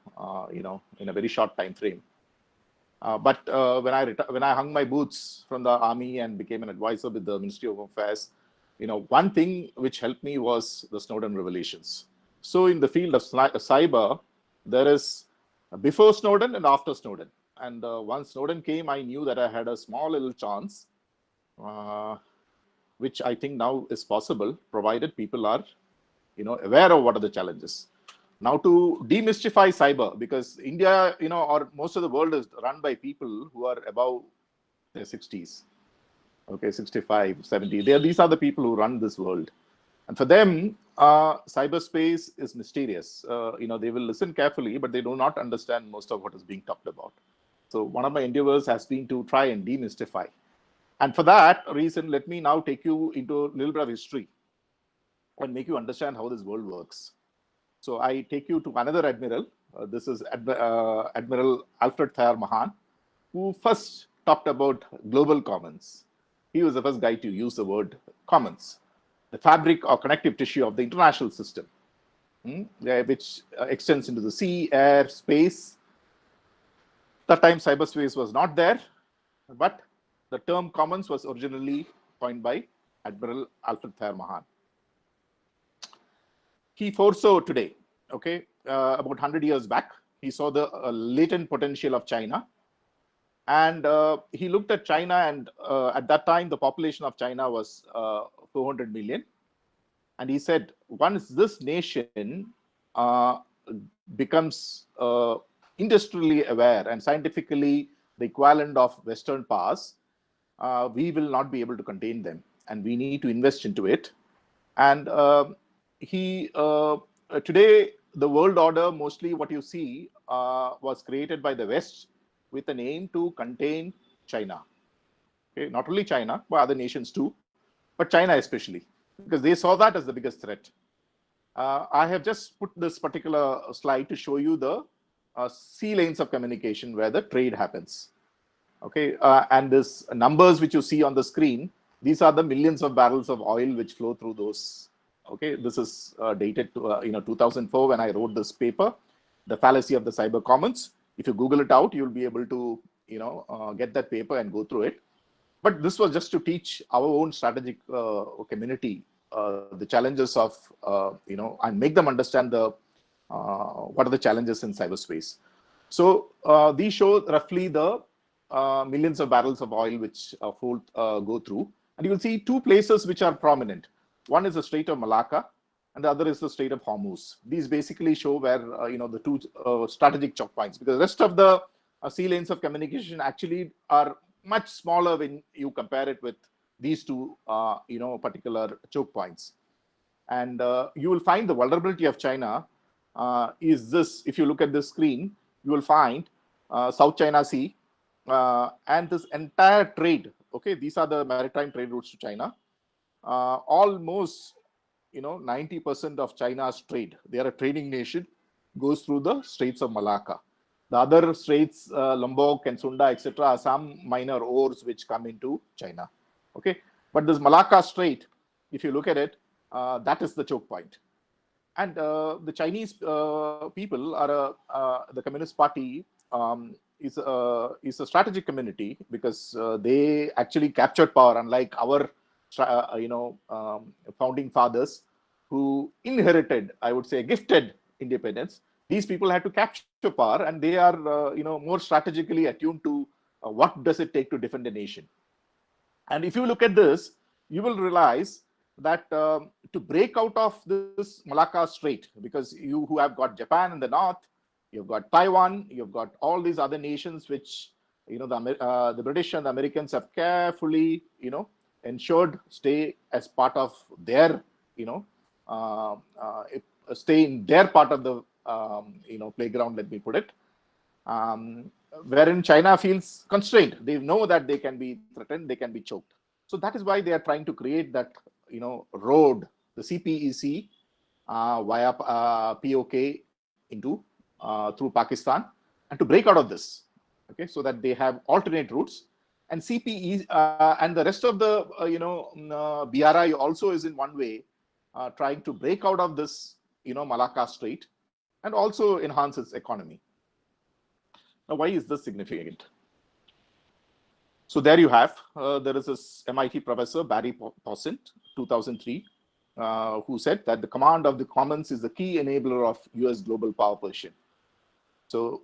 in a very short time frame. But when I hung my boots from the army and became an advisor with the Ministry of Affairs, one thing which helped me was the Snowden revelations. So in the field of cyber, there is before Snowden and after Snowden. And once Snowden came, I knew that I had a small little chance, which I think now is possible, provided people are, aware of what are the challenges. Now, to demystify cyber, because India, or most of the world is run by people who are above their 60s, okay, 65, 70. These are the people who run this world. And for them, cyberspace is mysterious. They will listen carefully, but they do not understand most of what is being talked about. So one of my endeavors has been to try and demystify. And for that reason, let me now take you into a little bit of history and make you understand how this world works. So I take you to another admiral. This is Admiral Alfred Thayer Mahan, who first talked about global commons. He was the first guy to use the word commons, the fabric or connective tissue of the international system, which extends into the sea, air, space. That time cyberspace was not there, but the term commons was originally coined by Admiral Alfred Thayer Mahan. He foresaw today, okay, about 100 years back, he saw the latent potential of China. And he looked at China, and at that time, the population of China was 400 million. And he said, once this nation becomes industrially aware and scientifically the equivalent of Western powers, we will not be able to contain them. And we need to invest into it. And today, the world order, mostly what you see, was created by the West with an aim to contain China. Okay, not only China, but other nations too, but China especially, because they saw that as the biggest threat. I have just put this particular slide to show you the sea lanes of communication where the trade happens. Okay, and this numbers which you see on the screen, these are the millions of barrels of oil which flow through those. Okay, this is dated to 2004 when I wrote this paper, The Fallacy of the Cyber Commons. If you Google it out, you'll be able to get that paper and go through it. But this was just to teach our own strategic community the challenges of and make them understand the what are the challenges in cyberspace. So these show roughly the millions of barrels of oil which go through, and you will see two places which are prominent. One is the Strait of Malacca, and the other is the Strait of Hormuz. These basically show where the two strategic choke points, because the rest of the sea lanes of communication actually are much smaller when you compare it with these two particular choke points. And you will find the vulnerability of China is this. If you look at this screen, you will find South China Sea and this entire trade. Okay, these are the maritime trade routes to China. Almost 90% of China's trade, they are a trading nation, goes through the Straits of Malacca. The other straits, Lombok and Sunda, etc., are some minor ores which come into China. Okay, but this Malacca Strait, if you look at it, that is the choke point. And the Chinese people are the Communist Party is a strategic community, because they actually captured power, unlike our founding fathers who inherited, I would say, gifted independence. These people had to capture power, and they are more strategically attuned to what does it take to defend a nation. And if you look at this, you will realize that to break out of this Malacca Strait, because who have got Japan in the north, you've got Taiwan, you've got all these other nations which the British and the Americans have carefully, ensured stay as part of their, stay in their part of the, playground, let me put it. Wherein China feels constrained. They know that they can be threatened, they can be choked. So that is why they are trying to create that, road, the CPEC, via POK into through Pakistan, and to break out of this. Okay, so that they have alternate routes, and CPE and the rest of the BRI also is in one way trying to break out of this Malacca Strait and also enhance its economy. Now, why is this significant? So there you have, there is this MIT professor, Barry Posint, 2003, who said that the command of the commons is the key enabler of US global power position. So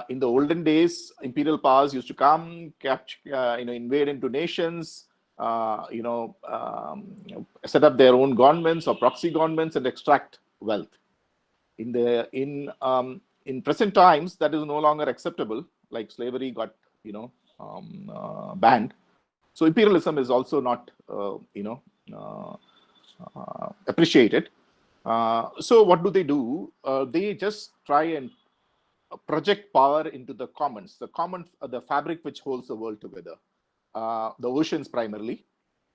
in the olden days, imperial powers used to come, capture, invade into nations, set up their own governments or proxy governments and extract wealth. In present times, that is no longer acceptable. Like slavery got banned. So imperialism is also not appreciated. So what do? They just try and project power into the commons, the fabric which holds the world together, the oceans primarily.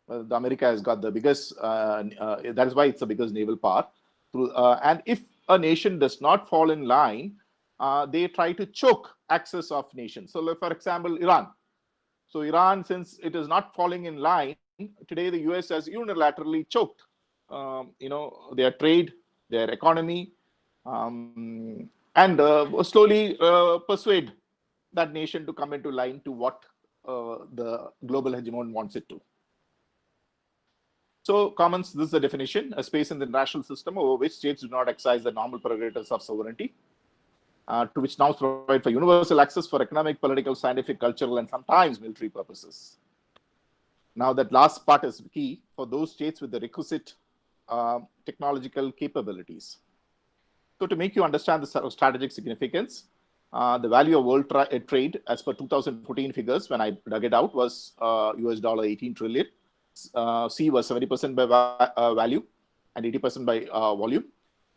The America has got the biggest, that is why it's the biggest naval power. And if a nation does not fall in line, they try to choke access of nations. So for example, Iran. So Iran, since it is not falling in line, today the US has unilaterally choked, their trade, their economy, and slowly persuade that nation to come into line to what the global hegemon wants it to. So commons, this is the definition: a space in the international system over which states do not exercise the normal prerogatives of sovereignty, to which now provide for universal access for economic, political, scientific, cultural, and sometimes military purposes. Now that last part is key for those states with the requisite technological capabilities. So to make you understand the strategic significance, the value of world trade as per 2014 figures, when I dug it out, was $18 trillion. Sea was 70% by value and 80% by volume.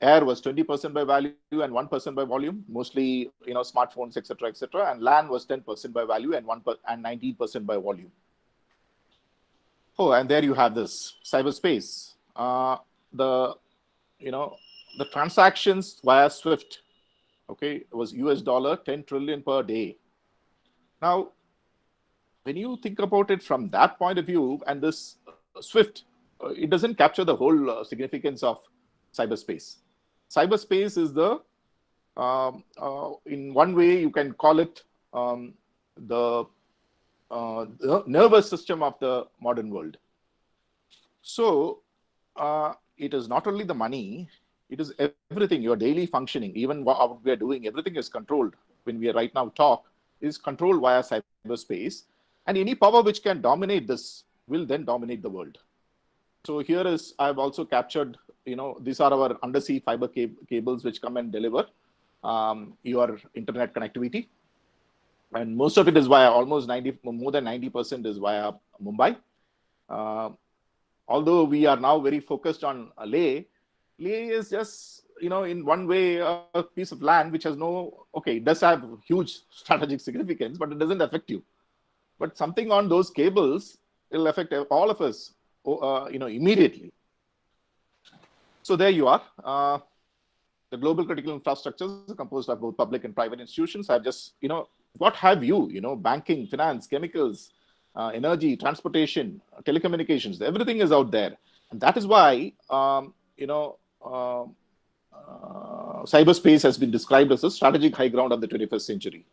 Air was 20% by value and 1% by volume, mostly smartphones, etc., etc. And land was 10% by value and 19% by volume. Oh, and there you have this cyberspace. The transactions via SWIFT, okay, was $10 trillion per day. Now, when you think about it from that point of view, and this SWIFT, it doesn't capture the whole significance of cyberspace. Cyberspace is the, in one way you can call it the nervous system of the modern world. So it is not only the money, it is everything, your daily functioning, even what we are doing, everything is controlled. When we right now talk, is controlled via cyberspace. And any power which can dominate this will then dominate the world. So here is, I've also captured, these are our undersea fiber cables which come and deliver your internet connectivity. And most of it is via more than 90% is via Mumbai. Although we are now very focused on Leh is just, in one way, a piece of land which has it does have huge strategic significance, but it doesn't affect you. But something on those cables will affect all of us, immediately. So there you are. The global critical infrastructures are composed of both public and private institutions. I've just, what have you, banking, finance, chemicals, energy, transportation, telecommunications, everything is out there. And that is why, cyberspace has been described as a strategic high ground of the 21st century.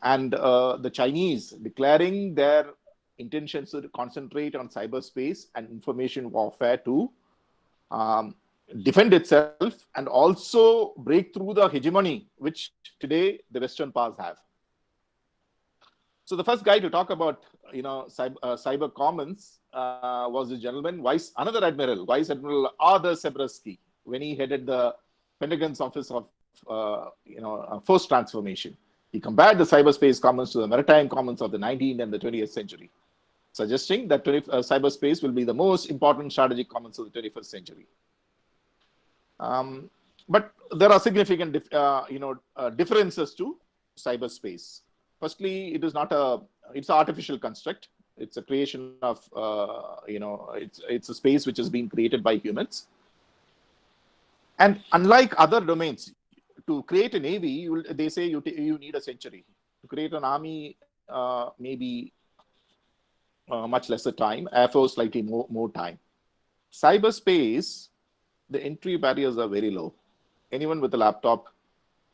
And the Chinese declaring their intentions to concentrate on cyberspace and information warfare to defend itself and also break through the hegemony which today the Western powers have. So the first guy to talk about cyber commons was a gentleman, another admiral, Vice Admiral Arthur Sebreski, when he headed the Pentagon's Office of Force Transformation. He compared the cyberspace commons to the maritime commons of the 19th and the 20th century, suggesting that cyberspace will be the most important strategic commons of the 21st century. But there are significant differences to cyberspace. Firstly, it is not it's an artificial construct. It's a creation of, it's a space which has been created by humans. And unlike other domains, to create a navy, they say you need a century. To create an army, maybe much lesser time. Air Force, slightly more time. Cyberspace, the entry barriers are very low. Anyone with a laptop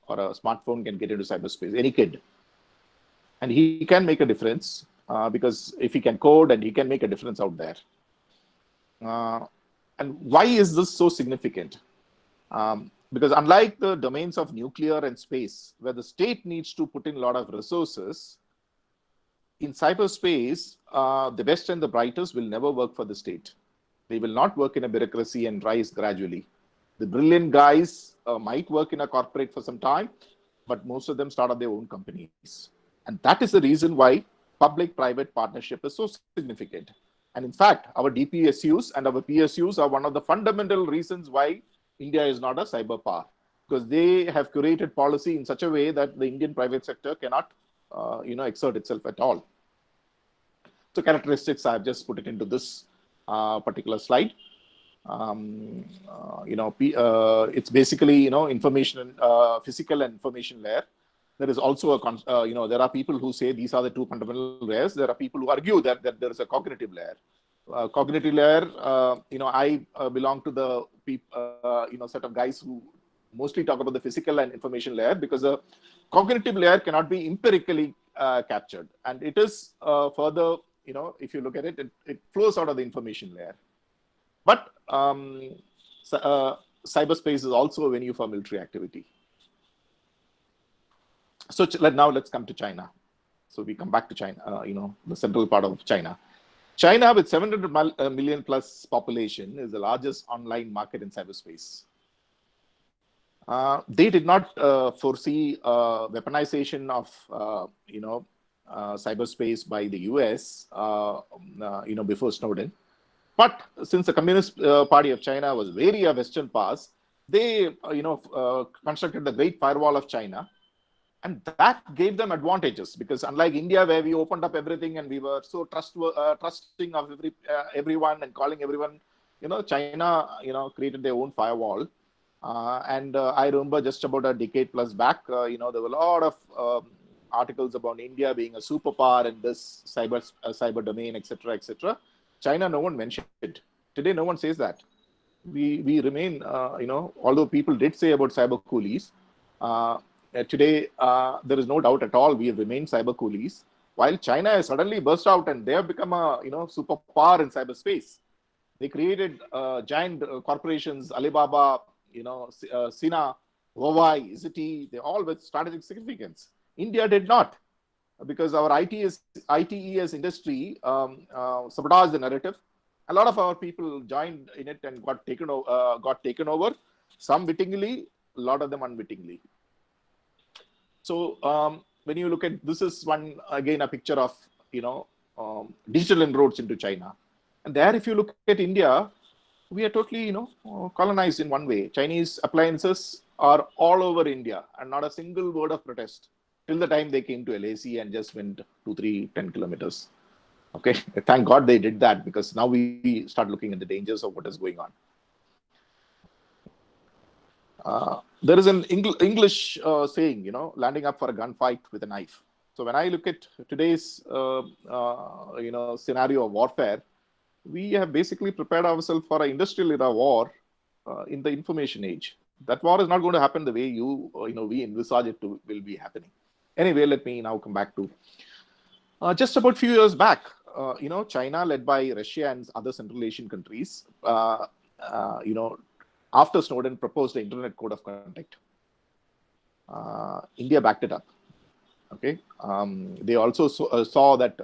or a smartphone can get into cyberspace, any kid. And he can make a difference because if he can code, and he can make a difference out there. And why is this so significant? Because unlike the domains of nuclear and space, where the state needs to put in a lot of resources, in cyberspace, the best and the brightest will never work for the state. They will not work in a bureaucracy and rise gradually. The brilliant guys might work in a corporate for some time, but most of them start up their own companies. And that is the reason why public-private partnership is so significant. And in fact, our DPSUs and our PSUs are one of the fundamental reasons why India is not a cyber power, because they have curated policy in such a way that the Indian private sector cannot, exert itself at all. So characteristics, I've just put it into this particular slide. It's basically, information, physical and information layer. There is also there are people who say these are the two fundamental layers. There are people who argue that there is a cognitive layer. Cognitive layer, I belong to the set of guys who mostly talk about the physical and information layer, because the cognitive layer cannot be empirically captured, and it is further, if you look at it, it flows out of the information layer. But cyberspace is also a venue for military activity. So now let's come to China. So we come back to China, the central part of China. China, with 700 million plus population, is the largest online market in cyberspace. They did not foresee weaponization of, cyberspace by the US, before Snowden. But since the Communist Party of China was very a Western pass, they, constructed the Great Firewall of China. And that gave them advantages, because unlike India, where we opened up everything and we were so trusting of everyone and calling everyone, China, created their own firewall. And I remember just about a decade plus back, there were a lot of articles about India being a superpower in this cyber domain, etc., etc. China, no one mentioned it. Today, no one says that. We remain, although people did say about cyber coolies, today, there is no doubt at all we have remained cyber coolies, while China has suddenly burst out and they have become a superpower in cyberspace. They created giant corporations, Alibaba, Sina, Huawei, ZTE, they all with strategic significance. India did not, because our ITES industry sabotaged the narrative. A lot of our people joined in it and got taken over. Some wittingly, a lot of them unwittingly. So when you look at, this is one, again, a picture of, digital inroads into China. And there, if you look at India, we are totally, colonized in one way. Chinese appliances are all over India and not a single word of protest till the time they came to LAC and just went 2, 3, 10 kilometers. Okay, thank God they did that, because now we start looking at the dangers of what is going on. There is an English saying, landing up for a gunfight with a knife. So when I look at today's, scenario of warfare, we have basically prepared ourselves for an industrial era war in the information age. That war is not going to happen the way we envisage it to will be happening. Anyway, let me now come back to just about a few years back. China, led by Russia and other Central Asian countries, after Snowden proposed the Internet Code of Conduct, India backed it up. Okay, they also saw that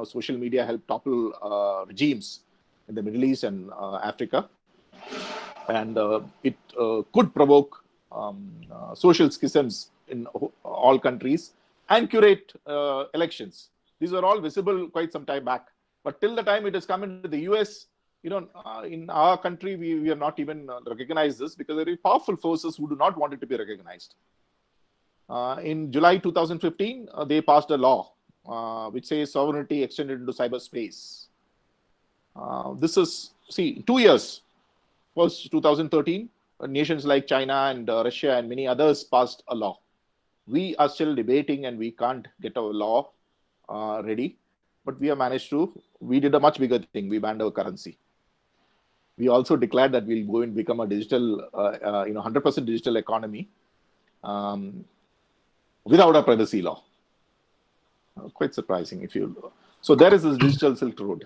social media helped topple regimes in the Middle East and Africa, and it could provoke social schisms in all countries, and curate elections. These are all visible quite some time back. But till the time it has come into the US, in our country, we have not even recognized this because there are powerful forces who do not want it to be recognized. In July 2015, they passed a law which says sovereignty extended into cyberspace. This is, 2 years, first 2013, nations like China and Russia and many others passed a law. We are still debating and we can't get our law ready, but we have managed to. We did a much bigger thing. We banned our currency. We also declared that we'll go and become a digital, 100% digital economy without a privacy law. Quite surprising, if you. So there is this digital Silk Road.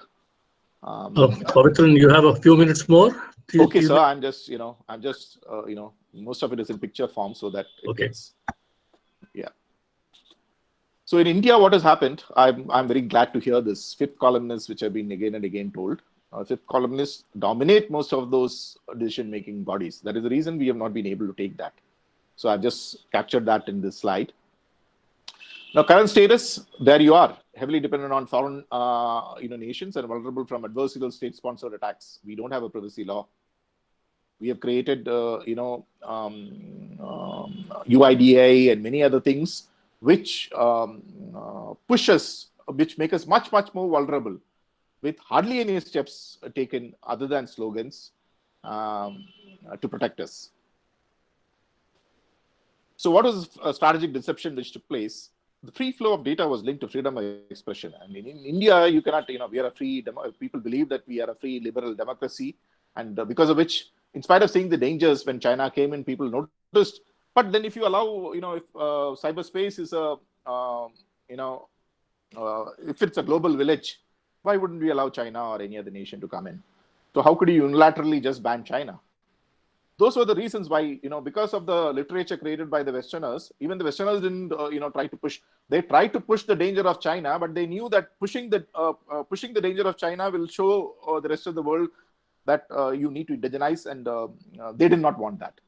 Pavitran, you have a few minutes more. Okay, sir. I'm just, most of it is in picture form, so that it gets. Yeah. So in India, what has happened? I'm very glad to hear this. Fifth columnists, which have been again and again told. Fifth columnists dominate most of those decision-making bodies. That is the reason we have not been able to take that. So I've just captured that in this slide. Now, current status, there you are, heavily dependent on foreign nations and vulnerable from adversarial state-sponsored attacks. We don't have a privacy law. We have created, UIDA and many other things which push us, which make us much, much more vulnerable, with hardly any steps taken other than slogans to protect us. So what was a strategic deception which took place? The free flow of data was linked to freedom of expression. I mean, in India, you cannot, we are a free, people believe that we are a free liberal democracy. And because of which, in spite of seeing the dangers when China came in, people noticed. But then if you allow, if cyberspace is if it's a global village, why wouldn't we allow China or any other nation to come in? So how could you unilaterally just ban China? Those were the reasons why, because of the literature created by the Westerners, even the Westerners didn't, try to push. They tried to push the danger of China, but they knew that pushing the danger of China will show the rest of the world that you need to indigenize, and they did not want that.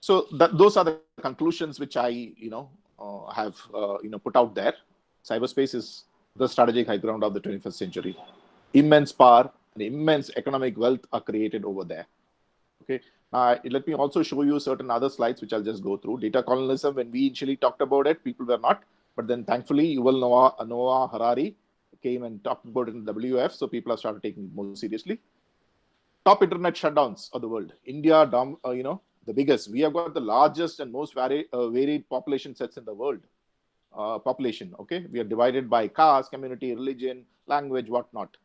So those are the conclusions which I, have, put out there. Cyberspace is the strategic high ground of the 21st century. Immense power and immense economic wealth are created over there. Okay. Let me also show you certain other slides, which I'll just go through. Data colonialism, when we initially talked about it, people were not. But then thankfully, Yuval Noah Harari came and talked about it in WF. So people have started taking it more seriously. Top internet shutdowns of the world. India, the biggest. We have got the largest and most varied population sets in the world. Population, okay? We are divided by caste, community, religion, language, whatnot.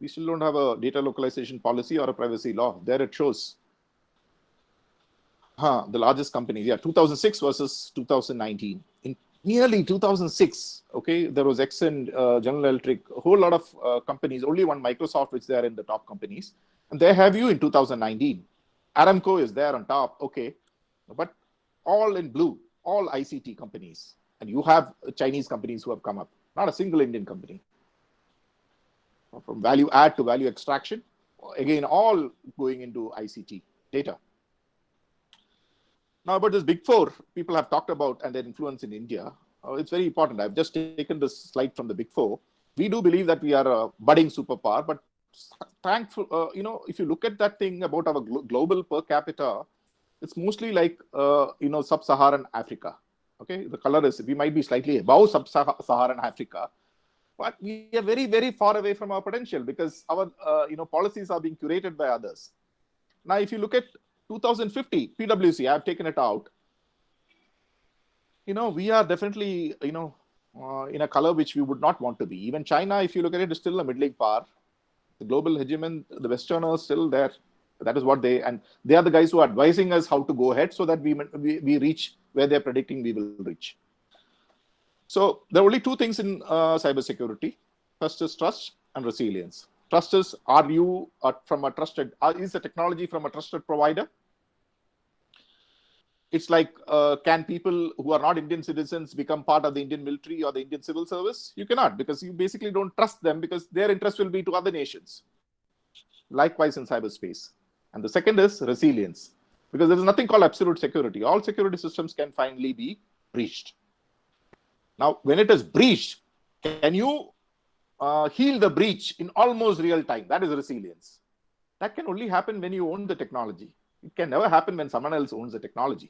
We still don't have a data localization policy or a privacy law. There it shows. The largest companies, 2006 versus 2019. In nearly 2006, okay, there was Exxon, General Electric, a whole lot of companies, only one Microsoft, which they are in the top companies. And there have you in 2019. Aramco is there on top, okay. But all in blue, all ICT companies. And you have Chinese companies who have come up, not a single Indian company. From value add to value extraction, again, all going into ICT data. Now, about this big four, people have talked about and their influence in India. It's very important. I've just taken this slide from the big four. We do believe that we are a budding superpower, but thankful, if you look at that thing about our global per capita, it's mostly like, sub-Saharan Africa. Okay, the color is, we might be slightly above sub-Saharan Africa, but we are very, very far away from our potential because our, policies are being curated by others. Now, if you look at 2050, PwC, I've taken it out. We are definitely, in a color which we would not want to be. Even China, if you look at it, is still a middling power. The global hegemon, the Westerners still there. That is what they are the guys who are advising us how to go ahead so that we reach where they're predicting we will reach. So there are only two things in cybersecurity. First is trust and resilience. Trust is, are you from a trusted, is the technology from a trusted provider? It's like, can people who are not Indian citizens become part of the Indian military or the Indian civil service? You cannot, because you basically don't trust them because their interest will be to other nations. Likewise in cyberspace. And the second is resilience. because there is nothing called absolute security. All security systems can finally be breached. Now, when it is breached, can you heal the breach in almost real time? That is resilience. That can only happen when you own the technology. It can never happen when someone else owns the technology.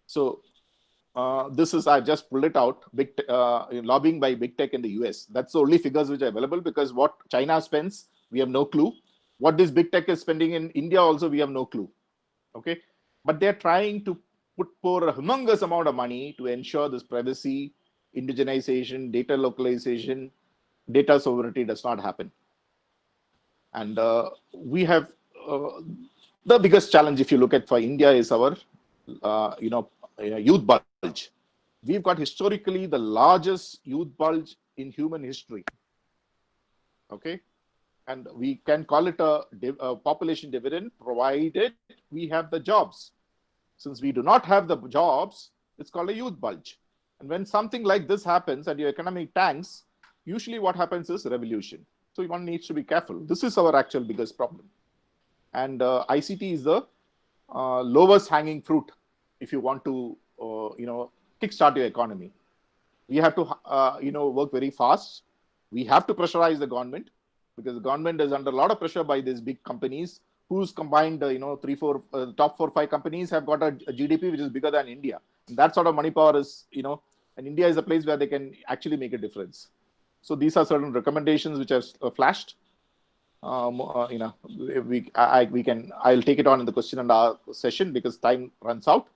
So this is, I've just pulled it out, lobbying by big tech in the US. That's the only figures which are available, because what China spends, we have no clue. What this big tech is spending in India also, we have no clue. Okay, but they're trying to pour a humongous amount of money to ensure this privacy, indigenization, data localization, data sovereignty does not happen. And we have the biggest challenge, if you look at for India, is our youth bulge. We've got historically the largest youth bulge in human history. Okay, and we can call it a population dividend, provided we have the jobs. Since we do not have the jobs, it's called a youth bulge. And when something like this happens and your economy tanks, usually what happens is revolution. So one needs to be careful. This is our actual biggest problem. And ICT is the lowest hanging fruit if you want to, kickstart your economy. We have to, work very fast. We have to pressurize the government, because the government is under a lot of pressure by these big companies, whose combined, top 4-5 companies have got a GDP which is bigger than India. And that sort of money power is, and India is a place where they can actually make a difference. So these are certain recommendations which are flashed. I'll take it on in the question and answer session because time runs out.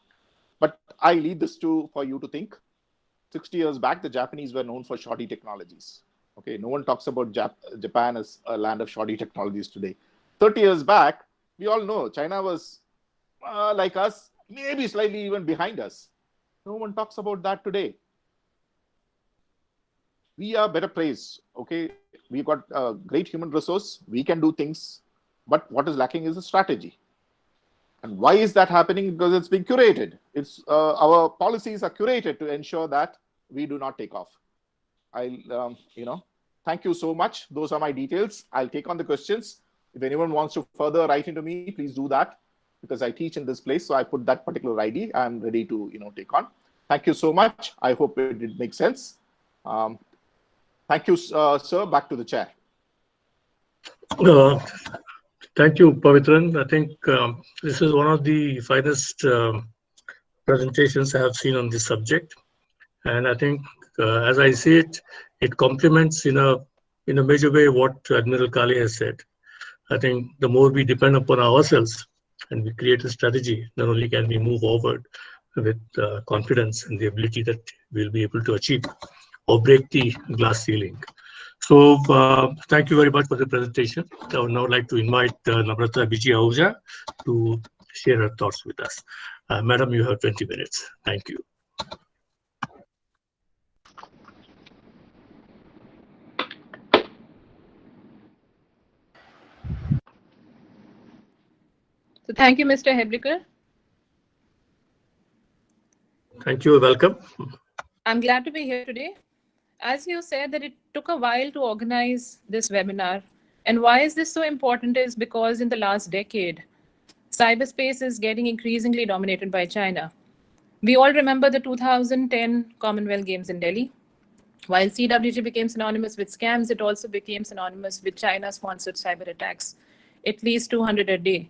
But I leave this for you to think. 60 years back, the Japanese were known for shoddy technologies. Okay, no one talks about Japan as a land of shoddy technologies today. 30 years back, we all know China was like us, maybe slightly even behind us. No one talks about that today. We are better placed. Okay, we've got a great human resource. We can do things, but what is lacking is a strategy. And why is that happening? Because it's being curated. It's our policies are curated to ensure that we do not take off. Thank you so much. Those are my details. I'll take on the questions. If anyone wants to further write into me, please do that, because I teach in this place. So I put that particular ID. I'm ready to take on. Thank you so much. I hope it did make sense. Thank you, sir. Back to the chair. Thank you, Pavitran. I think this is one of the finest presentations I have seen on this subject. And I think, as I see it, it complements in a major way what Admiral Kale has said. I think the more we depend upon ourselves and we create a strategy, not only can we move forward with confidence and the ability that we'll be able to achieve or break the glass ceiling. So thank you very much for the presentation. I would now like to invite Namrata Vijay Ahuja to share her thoughts with us. Madam, you have 20 minutes. Thank you. So thank you, Mr. Hebricker. Thank you. Welcome. I'm glad to be here today. As you said, that it took a while to organize this webinar. And why is this so important is because in the last decade, cyberspace is getting increasingly dominated by China. We all remember the 2010 Commonwealth Games in Delhi. While CWG became synonymous with scams, it also became synonymous with China-sponsored cyber attacks, at least 200 a day.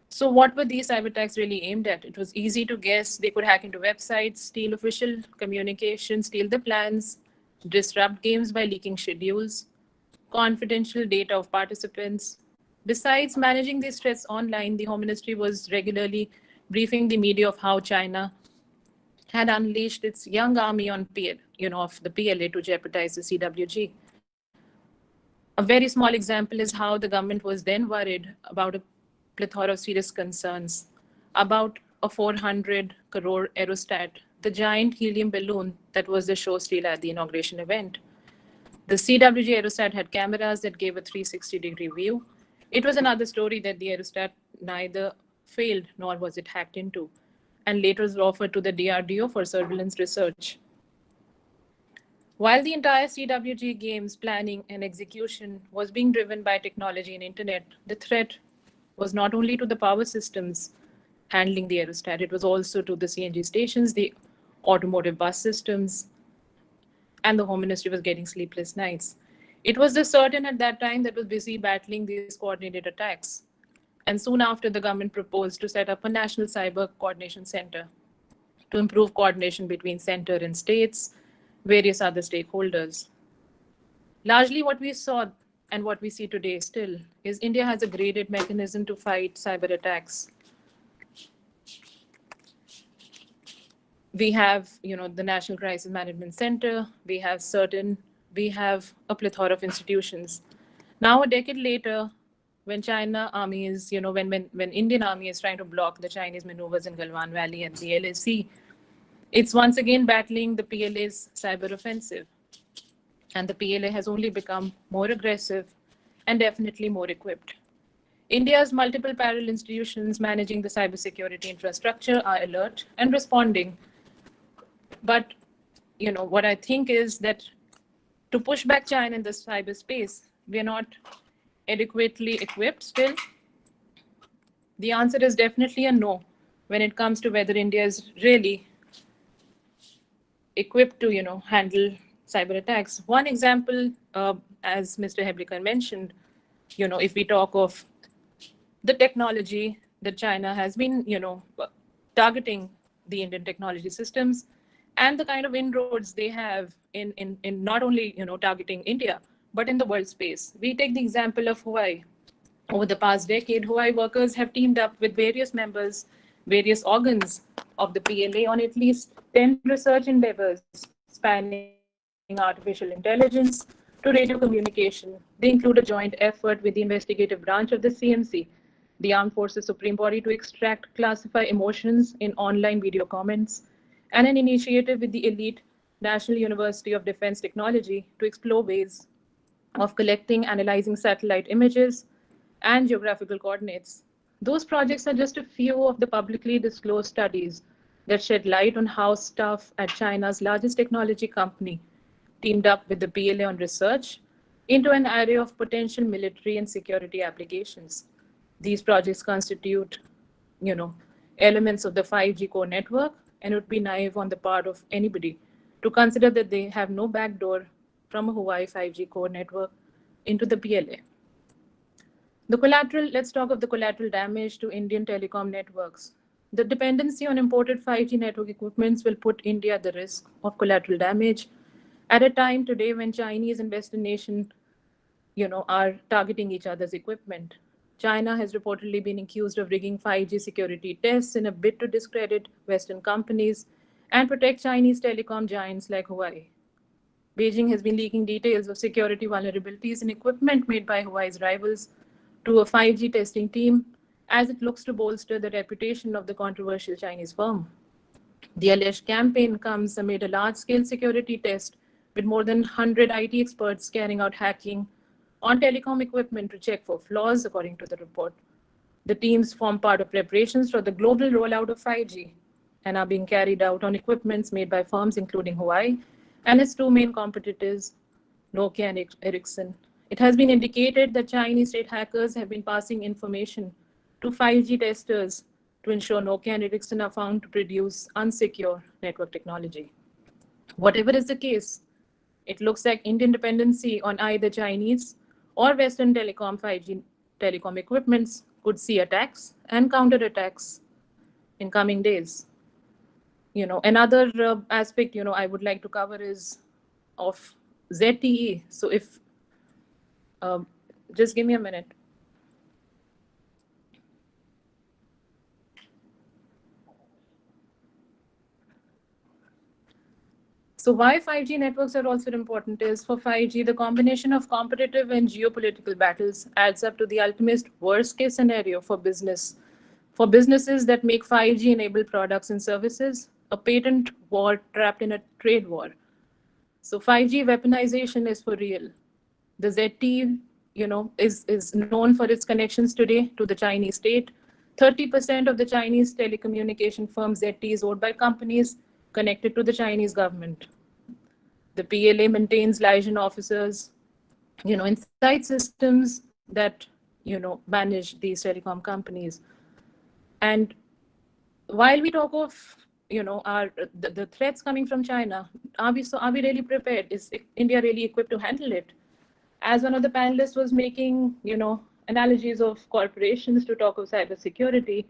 So what were these cyber attacks really aimed at? It was easy to guess. They could hack into websites, steal official communication, steal the plans, disrupt games by leaking schedules, confidential data of participants. Besides managing these threats online, the Home Ministry was regularly briefing the media of how China had unleashed its young army on of the PLA to jeopardize the CWG. A very small example is how the government was then worried about a plethora of serious concerns about a 400 crore aerostat, the giant helium balloon that was the show stealer at the inauguration event. The CWG aerostat had cameras that gave a 360-degree view. It was another story that the aerostat neither failed nor was it hacked into, and later was offered to the DRDO for surveillance research. While the entire CWG games planning and execution was being driven by technology and internet, the threat was not only to the power systems handling the aerostat, it was also to the CNG stations, the automotive bus systems, and the Home Ministry was getting sleepless nights. It was the certain at that time that was busy battling these coordinated attacks. And soon after, the government proposed to set up a National Cyber Coordination Center to improve coordination between center and states, various other stakeholders. Largely what we saw and what we see today still is India has a graded mechanism to fight cyber attacks. We have, the National Crisis Management Center, we have a plethora of institutions. Now, a decade later, when China army is, when Indian army is trying to block the Chinese maneuvers in Galwan Valley and the LAC, it's once again battling the PLA's cyber offensive. And the PLA has only become more aggressive and definitely more equipped. India's multiple parallel institutions managing the cybersecurity infrastructure are alert and responding. But, what I think is that to push back China in the cyberspace, we are not adequately equipped still. The answer is definitely a no when it comes to whether India is really equipped to, handle cyber attacks. One example, as Mr. Heblikar mentioned, if we talk of the technology that China has been, targeting the Indian technology systems and the kind of inroads they have in not only, targeting India, but in the world space. We take the example of Huawei. Over the past decade, Huawei workers have teamed up with various members, various organs of the PLA on at least 10 research endeavors spanning artificial intelligence to radio communication. They include a joint effort with the investigative branch of the CMC, the Armed Forces Supreme Body, to extract, classify emotions in online video comments, and an initiative with the elite National University of Defense Technology to explore ways of collecting, analyzing satellite images and geographical coordinates. Those projects are just a few of the publicly disclosed studies that shed light on how staff at China's largest technology company teamed up with the PLA on research into an array of potential military and security applications. These projects constitute, elements of the 5G core network, and it would be naive on the part of anybody to consider that they have no backdoor from a Huawei 5G core network into the PLA. The collateral, let's talk of the collateral damage to Indian telecom networks. The dependency on imported 5G network equipments will put India at the risk of collateral damage at a time today when Chinese and Western nations, are targeting each other's equipment. China has reportedly been accused of rigging 5G security tests in a bid to discredit Western companies and protect Chinese telecom giants like Huawei. Beijing has been leaking details of security vulnerabilities in equipment made by Huawei's rivals to a 5G testing team as it looks to bolster the reputation of the controversial Chinese firm. The alleged campaign comes amid a large-scale security test with more than 100 IT experts carrying out hacking on telecom equipment to check for flaws, according to the report. The teams form part of preparations for the global rollout of 5G and are being carried out on equipments made by firms including Huawei and its two main competitors, Nokia and Ericsson. It has been indicated that Chinese state hackers have been passing information to 5G testers to ensure Nokia and Ericsson are found to produce unsecure network technology. Whatever is the case, it looks like Indian dependency on either Chinese or Western telecom 5G telecom equipments could see attacks and counterattacks in coming days. Another aspect, I would like to cover is of ZTE. So if, just give me a minute. So why 5G networks are also important is for 5G, the combination of competitive and geopolitical battles adds up to the ultimate worst case scenario for business. For businesses that make 5G enabled products and services, a patent war trapped in a trade war. So 5G weaponization is for real. The ZTE, is known for its connections today to the Chinese state. 30% of the Chinese telecommunication firm ZTE is owned by companies connected to the Chinese government. The PLA maintains liaison officers, inside systems that, manage these telecom companies. And while we talk of, the threats coming from China, are we really prepared? Is India really equipped to handle it? As one of the panelists was making, analogies of corporations to talk of cybersecurity,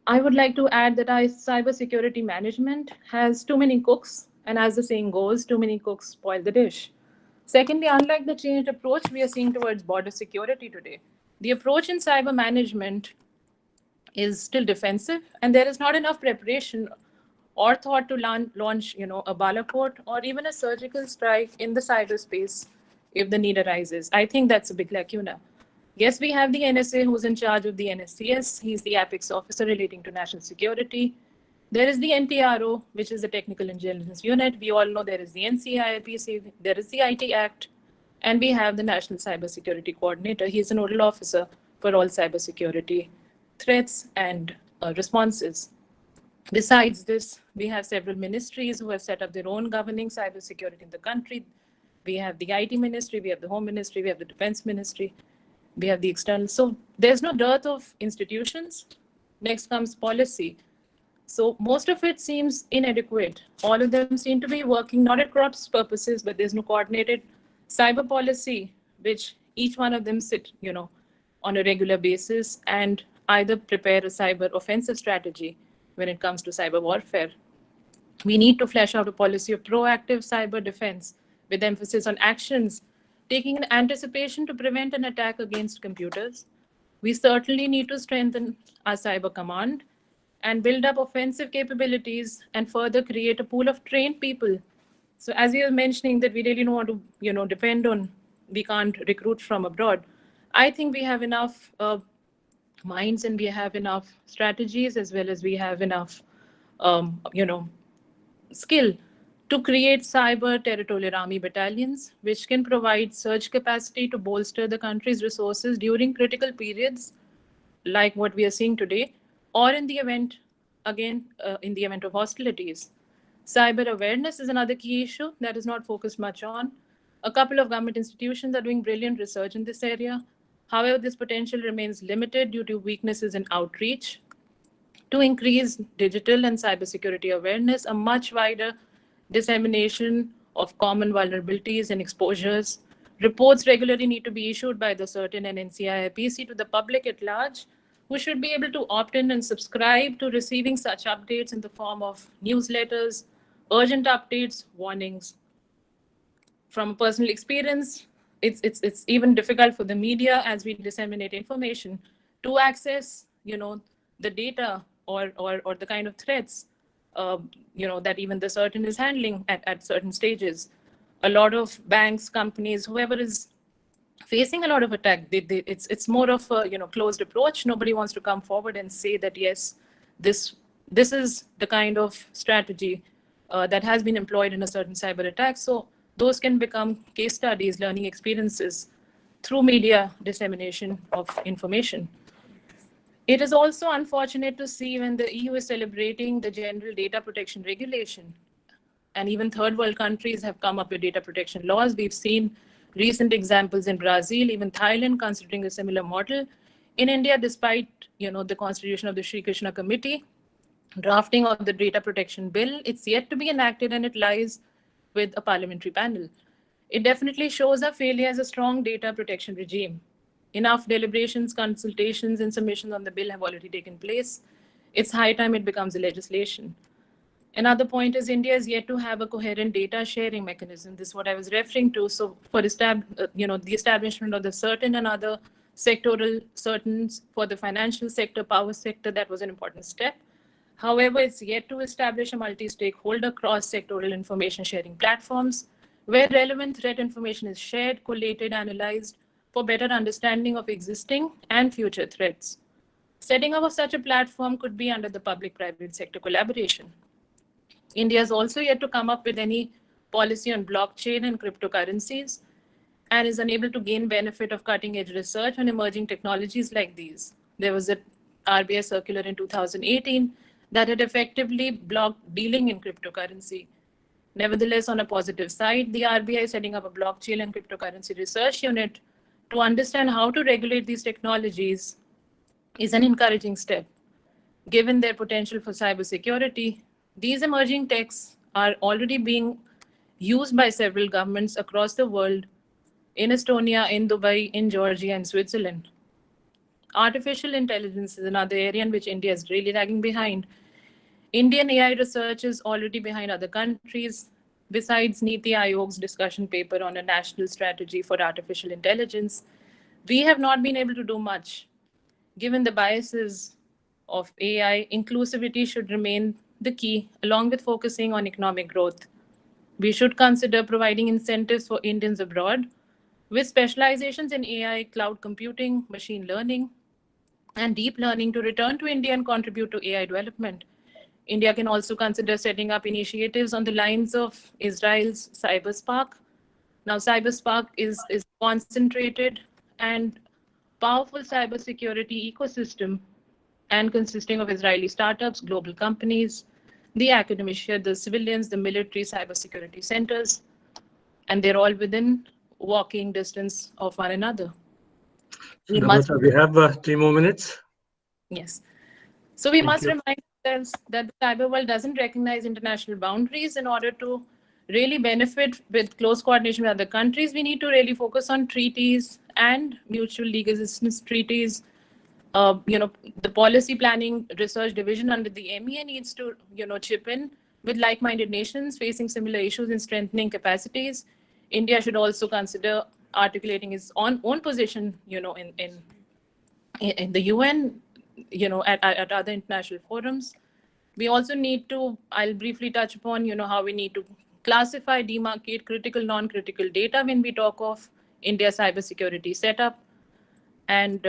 I would like to add that our cybersecurity management has too many cooks, and as the saying goes, too many cooks spoil the dish. Secondly, unlike the changed approach we are seeing towards border security today, the approach in cyber management is still defensive, and there is not enough preparation or thought to launch, a balakot or even a surgical strike in the cyberspace if the need arises. I think that's a big lacuna. Yes, we have the NSA who's in charge of the NSCS. He's the apex officer relating to national security. There is the NTRO, which is the Technical Intelligence Unit. We all know there is the NCIPC, there is the IT Act, and we have the National Cybersecurity Coordinator. He's a nodal officer for all cybersecurity threats and responses. Besides this, we have several ministries who have set up their own governing cybersecurity in the country. We have the IT Ministry, we have the Home Ministry, we have the Defense Ministry, we have the external. So there's no dearth of institutions. Next comes policy. So most of it seems inadequate. All of them seem to be working not at cross purposes, but there's no coordinated cyber policy, which each one of them sit, on a regular basis and either prepare a cyber offensive strategy when it comes to cyber warfare. We need to flesh out a policy of proactive cyber defense with emphasis on actions, taking an anticipation to prevent an attack against computers. We certainly need to strengthen our cyber command and build up offensive capabilities and further create a pool of trained people. So as you were mentioning that we really don't want to, depend on, we can't recruit from abroad. I think we have enough minds and we have enough strategies as well as we have enough, skill to create cyber territorial army battalions, which can provide surge capacity to bolster the country's resources during critical periods like what we are seeing today, or in the event, in the event of hostilities. Cyber awareness is another key issue that is not focused much on. A couple of government institutions are doing brilliant research in this area. However, this potential remains limited due to weaknesses in outreach. To increase digital and cybersecurity awareness, a much wider dissemination of common vulnerabilities and exposures. Reports regularly need to be issued by the CERTIN and NCIPC to the public at large, who should be able to opt in and subscribe to receiving such updates in the form of newsletters, urgent updates, warnings. From personal experience, it's even difficult for the media as we disseminate information to access, the data or the kind of threats, that even the CERTIN is handling at certain stages. A lot of banks, companies, whoever is facing a lot of attack, it's more of a closed approach. Nobody wants to come forward and say that yes, this is the kind of strategy that has been employed in a certain cyber attack. So those can become case studies, learning experiences through media dissemination of information. It is also unfortunate to see when the EU is celebrating the General Data Protection Regulation, and even third world countries have come up with data protection laws. We've seen recent examples in Brazil, even Thailand considering a similar model. In India, despite the constitution of the Sri Krishna Committee, drafting of the data protection bill, it's yet to be enacted and it lies with a parliamentary panel. It definitely shows a failure as a strong data protection regime. Enough deliberations, consultations, and submissions on the bill have already taken place. It's high time it becomes a legislation. Another point is India is yet to have a coherent data sharing mechanism. This is what I was referring to. So for the establishment of the CERTIN and other sectoral CERTINs for the financial sector, power sector, that was an important step. However, it's yet to establish a multi-stakeholder cross-sectoral information sharing platforms where relevant threat information is shared, collated, analyzed for better understanding of existing and future threats. Setting up such a platform could be under the public-private sector collaboration. India is also yet to come up with any policy on blockchain and cryptocurrencies and is unable to gain benefit of cutting-edge research on emerging technologies like these. There was a RBI circular in 2018 that had effectively blocked dealing in cryptocurrency. Nevertheless, on a positive side, the RBI is setting up a blockchain and cryptocurrency research unit to understand how to regulate these technologies is an encouraging step. Given their potential for cybersecurity, these emerging techs are already being used by several governments across the world, in Estonia, in Dubai, in Georgia, and Switzerland. Artificial intelligence is another area in which India is really lagging behind. Indian AI research is already behind other countries. Besides Niti Aayog's discussion paper on a national strategy for artificial intelligence, we have not been able to do much. Given the biases of AI, inclusivity should remain the key, along with focusing on economic growth. We should consider providing incentives for Indians abroad with specializations in AI, cloud computing, machine learning, and deep learning to return to India and contribute to AI development. India can also consider setting up initiatives on the lines of Israel's CyberSpark. Now, CyberSpark is concentrated and powerful cybersecurity ecosystem and consisting of Israeli startups, global companies, the academia, the civilians, the military cybersecurity centers, and they're all within walking distance of one another. We have 3 more minutes. Yes. So we Thank must you. remind ourselves that the cyber world doesn't recognize international boundaries. In order to really benefit with close coordination with other countries, we need to really focus on treaties and mutual legal assistance treaties. The policy planning research division under the MEA needs to, chip in with like-minded nations facing similar issues in strengthening capacities. India should also consider articulating its own position, in the UN, at other international forums. We also need to, I'll briefly touch upon, how we need to classify, demarcate critical, non-critical data when we talk of India's cybersecurity setup. And,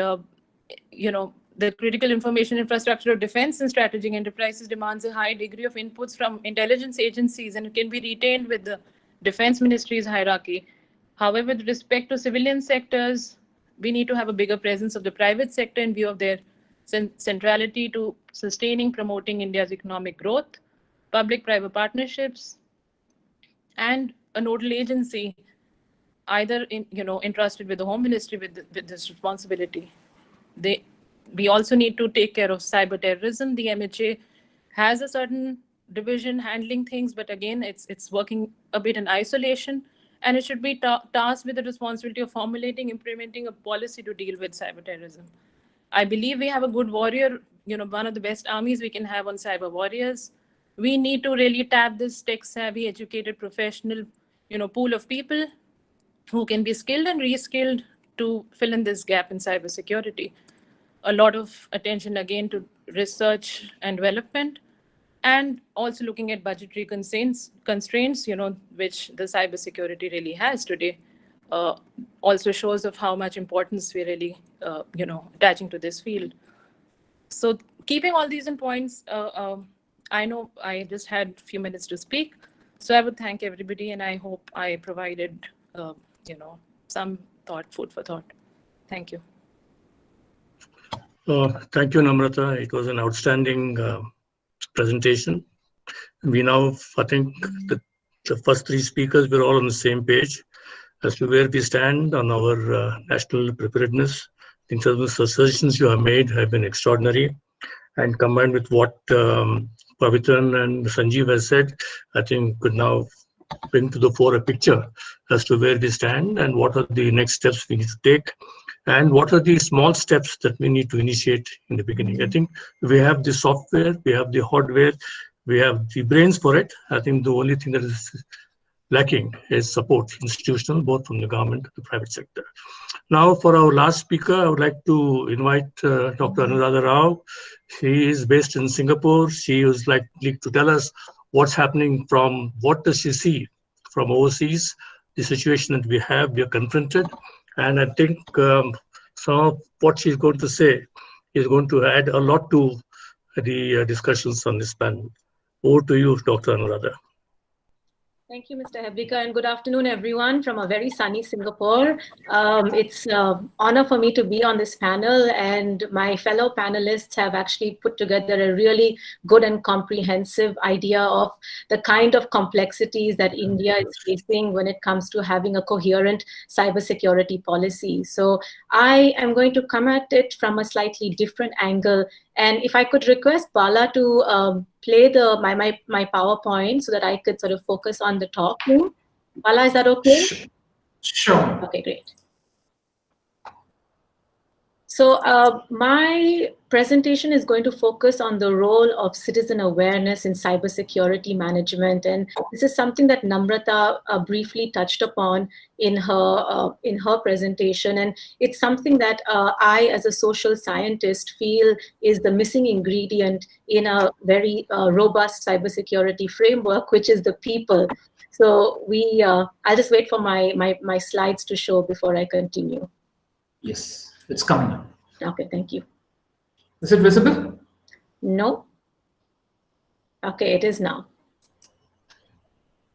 the critical information infrastructure of defense and strategic enterprises demands a high degree of inputs from intelligence agencies, and it can be retained with the defense ministry's hierarchy. However, with respect to civilian sectors, we need to have a bigger presence of the private sector in view of their centrality to sustaining, promoting India's economic growth, public-private partnerships, and a nodal agency, either entrusted with the Home Ministry with this responsibility. We also need to take care of cyber terrorism. The MHA has a certain division handling things, but again, it's working a bit in isolation, and it should be tasked with the responsibility of formulating, implementing a policy to deal with cyber terrorism. I believe we have a good warrior, one of the best armies we can have on cyber warriors. We need to really tap this tech-savvy, educated, professional, pool of people who can be skilled and reskilled to fill in this gap in cybersecurity. A lot of attention again to research and development, and also looking at budgetary constraints, which the cybersecurity really has today, also shows of how much importance we're really, attaching to this field. So keeping all these in points, I know I just had a few minutes to speak, so I would thank everybody, and I hope I provided, some food for thought. Thank you. Thank you, Namrata. It was an outstanding presentation. We now, I think, the first 3 speakers were all on the same page as to where we stand on our national preparedness. In terms of the suggestions you have made have been extraordinary, and combined with what Pavitran and Sanjeev has said, I think could now bring to the fore a picture as to where we stand and what are the next steps we need to take, and what are the small steps that we need to initiate in the beginning. I think we have the software, we have the hardware, we have the brains for it. I think the only thing that is lacking is support, institutional, both from the government and the private sector. Now, for our last speaker, I would like to invite Dr. Anuradha Rao. She is based in Singapore. She is likely to tell us what's happening from, what does she see from overseas, the situation that we are confronted. And I think some of what she's going to say is going to add a lot to the discussions on this panel. Over to you, Dr. Anuradha. Thank you, Mr. Hebrika, and good afternoon, everyone, from a very sunny Singapore. It's an honor for me to be on this panel, and my fellow panelists have actually put together a really good and comprehensive idea of the kind of complexities that India is facing when it comes to having a coherent cybersecurity policy. So I am going to come at it from a slightly different angle. And if I could request Bala to play my PowerPoint so that I could sort of focus on the talking. Bala, is that okay? Sure. Okay, great. So my presentation is going to focus on the role of citizen awareness in cybersecurity management. And this is something that Namrata briefly touched upon in her presentation. And it's something that I, as a social scientist, feel is the missing ingredient in a very robust cybersecurity framework, which is the people. So I'll just wait for my slides to show before I continue. Yes. It's coming up. Okay, thank you. Is it visible? No. Okay, it is now.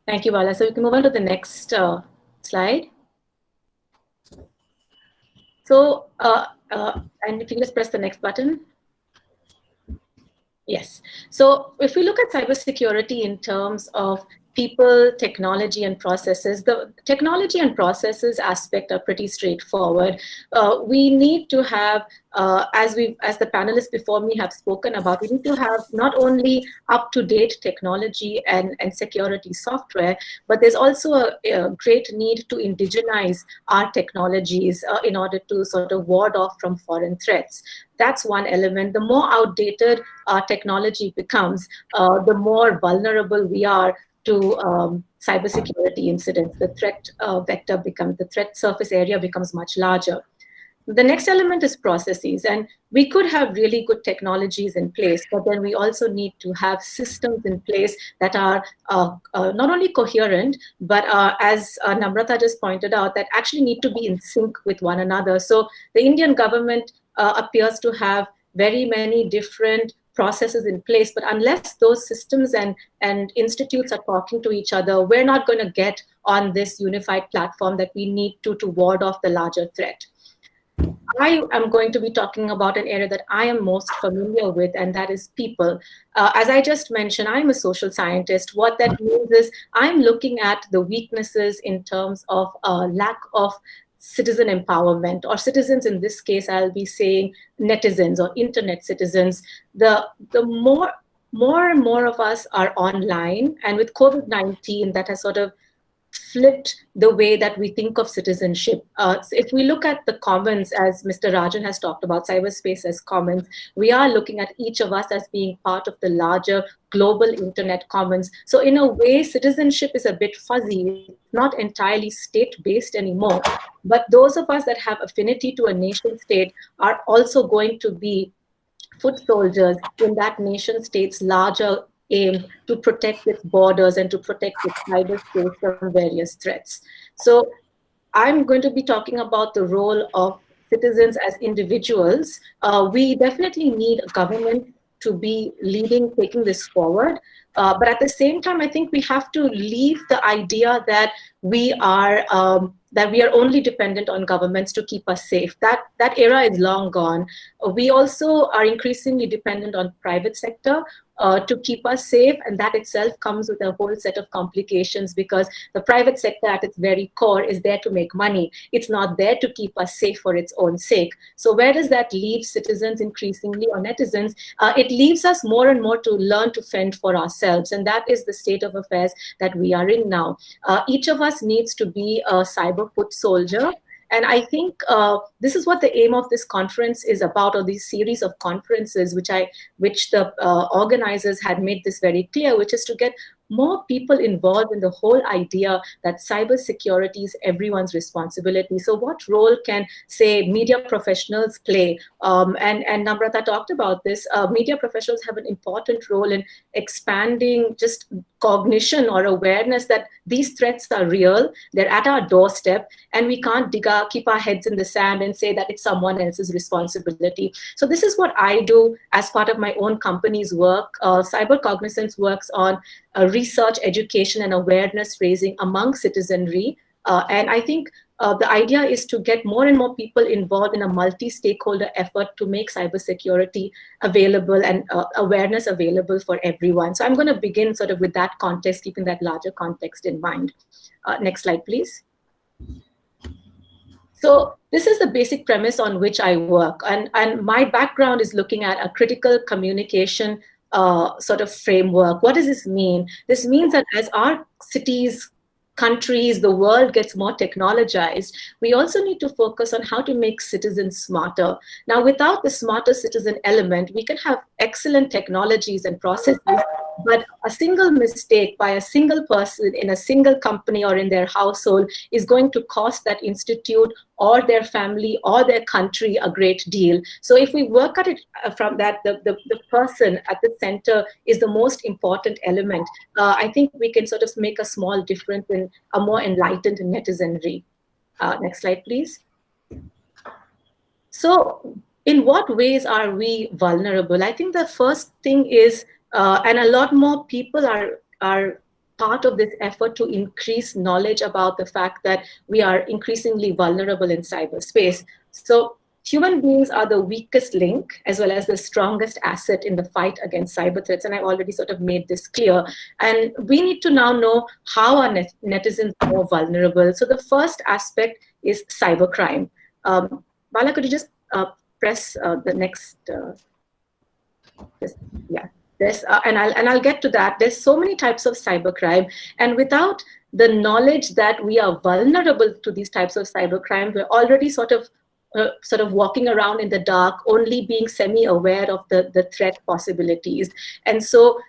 Thank you, Bala. So we can move on to the next slide. So, and if you just press the next button. Yes. So if we look at cybersecurity in terms of people, technology, and processes, the technology and processes aspect are pretty straightforward. We need to have, as the panelists before me have spoken about, we need to have not only up-to-date technology and security software, but there's also a great need to indigenize our technologies in order to sort of ward off from foreign threats. That's one element. The more outdated our technology becomes, the more vulnerable we are to cybersecurity incidents. The threat vector becomes, the threat surface area becomes much larger. The next element is processes, and we could have really good technologies in place, but then we also need to have systems in place that are not only coherent, but as Namrata just pointed out, that actually need to be in sync with one another. So the Indian government appears to have very many different processes in place, but unless those systems and institutes are talking to each other, we're not going to get on this unified platform that we need to ward off the larger threat. I am going to be talking about an area that I am most familiar with, and that is people. As I just mentioned, I'm a social scientist. What that means is I'm looking at the weaknesses in terms of lack of citizen empowerment, or citizens in this case, I'll be saying netizens or internet citizens. The more and more of us are online, and with COVID-19, that has sort of flipped the way that we think of citizenship. So if we look at the commons, as Mr. Rajan has talked about, cyberspace as commons, we are looking at each of us as being part of the larger global internet commons. So in a way, citizenship is a bit fuzzy, not entirely state-based anymore. But those of us that have affinity to a nation state are also going to be foot soldiers in that nation state's larger aim to protect its borders and to protect its cyberspace from various threats. So I'm going to be talking about the role of citizens as individuals. We definitely need a government to be leading, taking this forward. But at the same time, I think we have to leave the idea that we are only dependent on governments to keep us safe. That era is long gone. We also are increasingly dependent on private sector to keep us safe, and that itself comes with a whole set of complications, because the private sector at its very core is there to make money. It's not there to keep us safe for its own sake. So where does that leave citizens increasingly, or netizens? It leaves us more and more to learn to fend for ourselves, and that is the state of affairs that we are in now. Each of us needs to be a cyber foot soldier. And I think this is what the aim of this conference is about, or these series of conferences, which the organizers had made this very clear, which is to get more people involved in the whole idea that cybersecurity is everyone's responsibility. So what role can, say, media professionals play? And Namrata talked about this. Media professionals have an important role in expanding just cognition or awareness that these threats are real, they're at our doorstep, and we can't keep our heads in the sand and say that it's someone else's responsibility. So this is what I do as part of my own company's work. Cyber Cognizance works on research, education, and awareness raising among citizenry. And I think the idea is to get more and more people involved in a multi-stakeholder effort to make cybersecurity available and awareness available for everyone. So I'm going to begin sort of with that context, keeping that larger context in mind. Next slide, please. So this is the basic premise on which I work. And my background is looking at a critical communication sort of framework. What does this mean? This means that as our cities, countries, the world gets more technologized, we also need to focus on how to make citizens smarter. Now, without the smarter citizen element, we can have excellent technologies and processes, but a single mistake by a single person in a single company or in their household is going to cost that institute or their family or their country a great deal. So if we work at it from that, the person at the center is the most important element. I think we can sort of make a small difference in a more enlightened netizenry. Next slide, please. So in what ways are we vulnerable? I think the first thing is, and a lot more people are part of this effort to increase knowledge about the fact that we are increasingly vulnerable in cyberspace. So human beings are the weakest link as well as the strongest asset in the fight against cyber threats. And I've already sort of made this clear. And we need to now know how our netizens are more vulnerable. So the first aspect is cybercrime. Bala, could you just press the next, yeah. And I'll get to that. There's so many types of cybercrime, and without the knowledge that we are vulnerable to these types of cybercrime, we're already sort of walking around in the dark, only being semi-aware of the threat possibilities. And so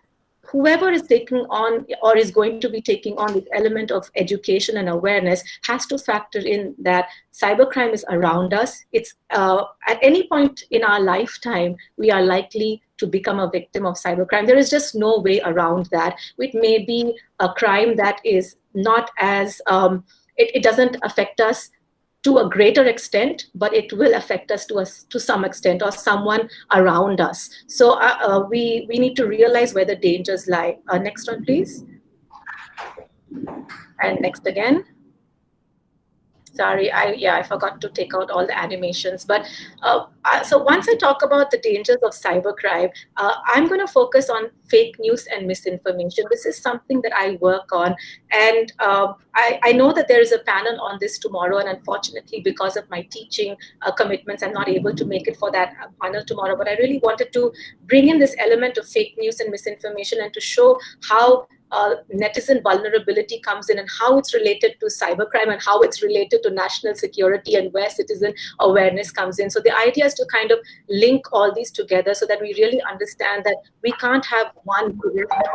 whoever is taking on or is going to be taking on this element of education and awareness has to factor in that cybercrime is around us. It's at any point in our lifetime, we are likely to become a victim of cybercrime. There is just no way around that. It may be a crime that is not as, it doesn't affect us to a greater extent, but it will affect us to some extent, or someone around us. So we need to realize where the dangers lie. Next one, please. And next again. Sorry, I forgot to take out all the animations. But so once I talk about the dangers of cybercrime, I'm going to focus on fake news and misinformation. This is something that I work on. And I know that there is a panel on this tomorrow. And unfortunately, because of my teaching commitments, I'm not able to make it for that panel tomorrow. But I really wanted to bring in this element of fake news and misinformation and to show how netizen vulnerability comes in and how it's related to cybercrime and how it's related to national security and where citizen awareness comes in. So the idea is to kind of link all these together so that we really understand that we can't have one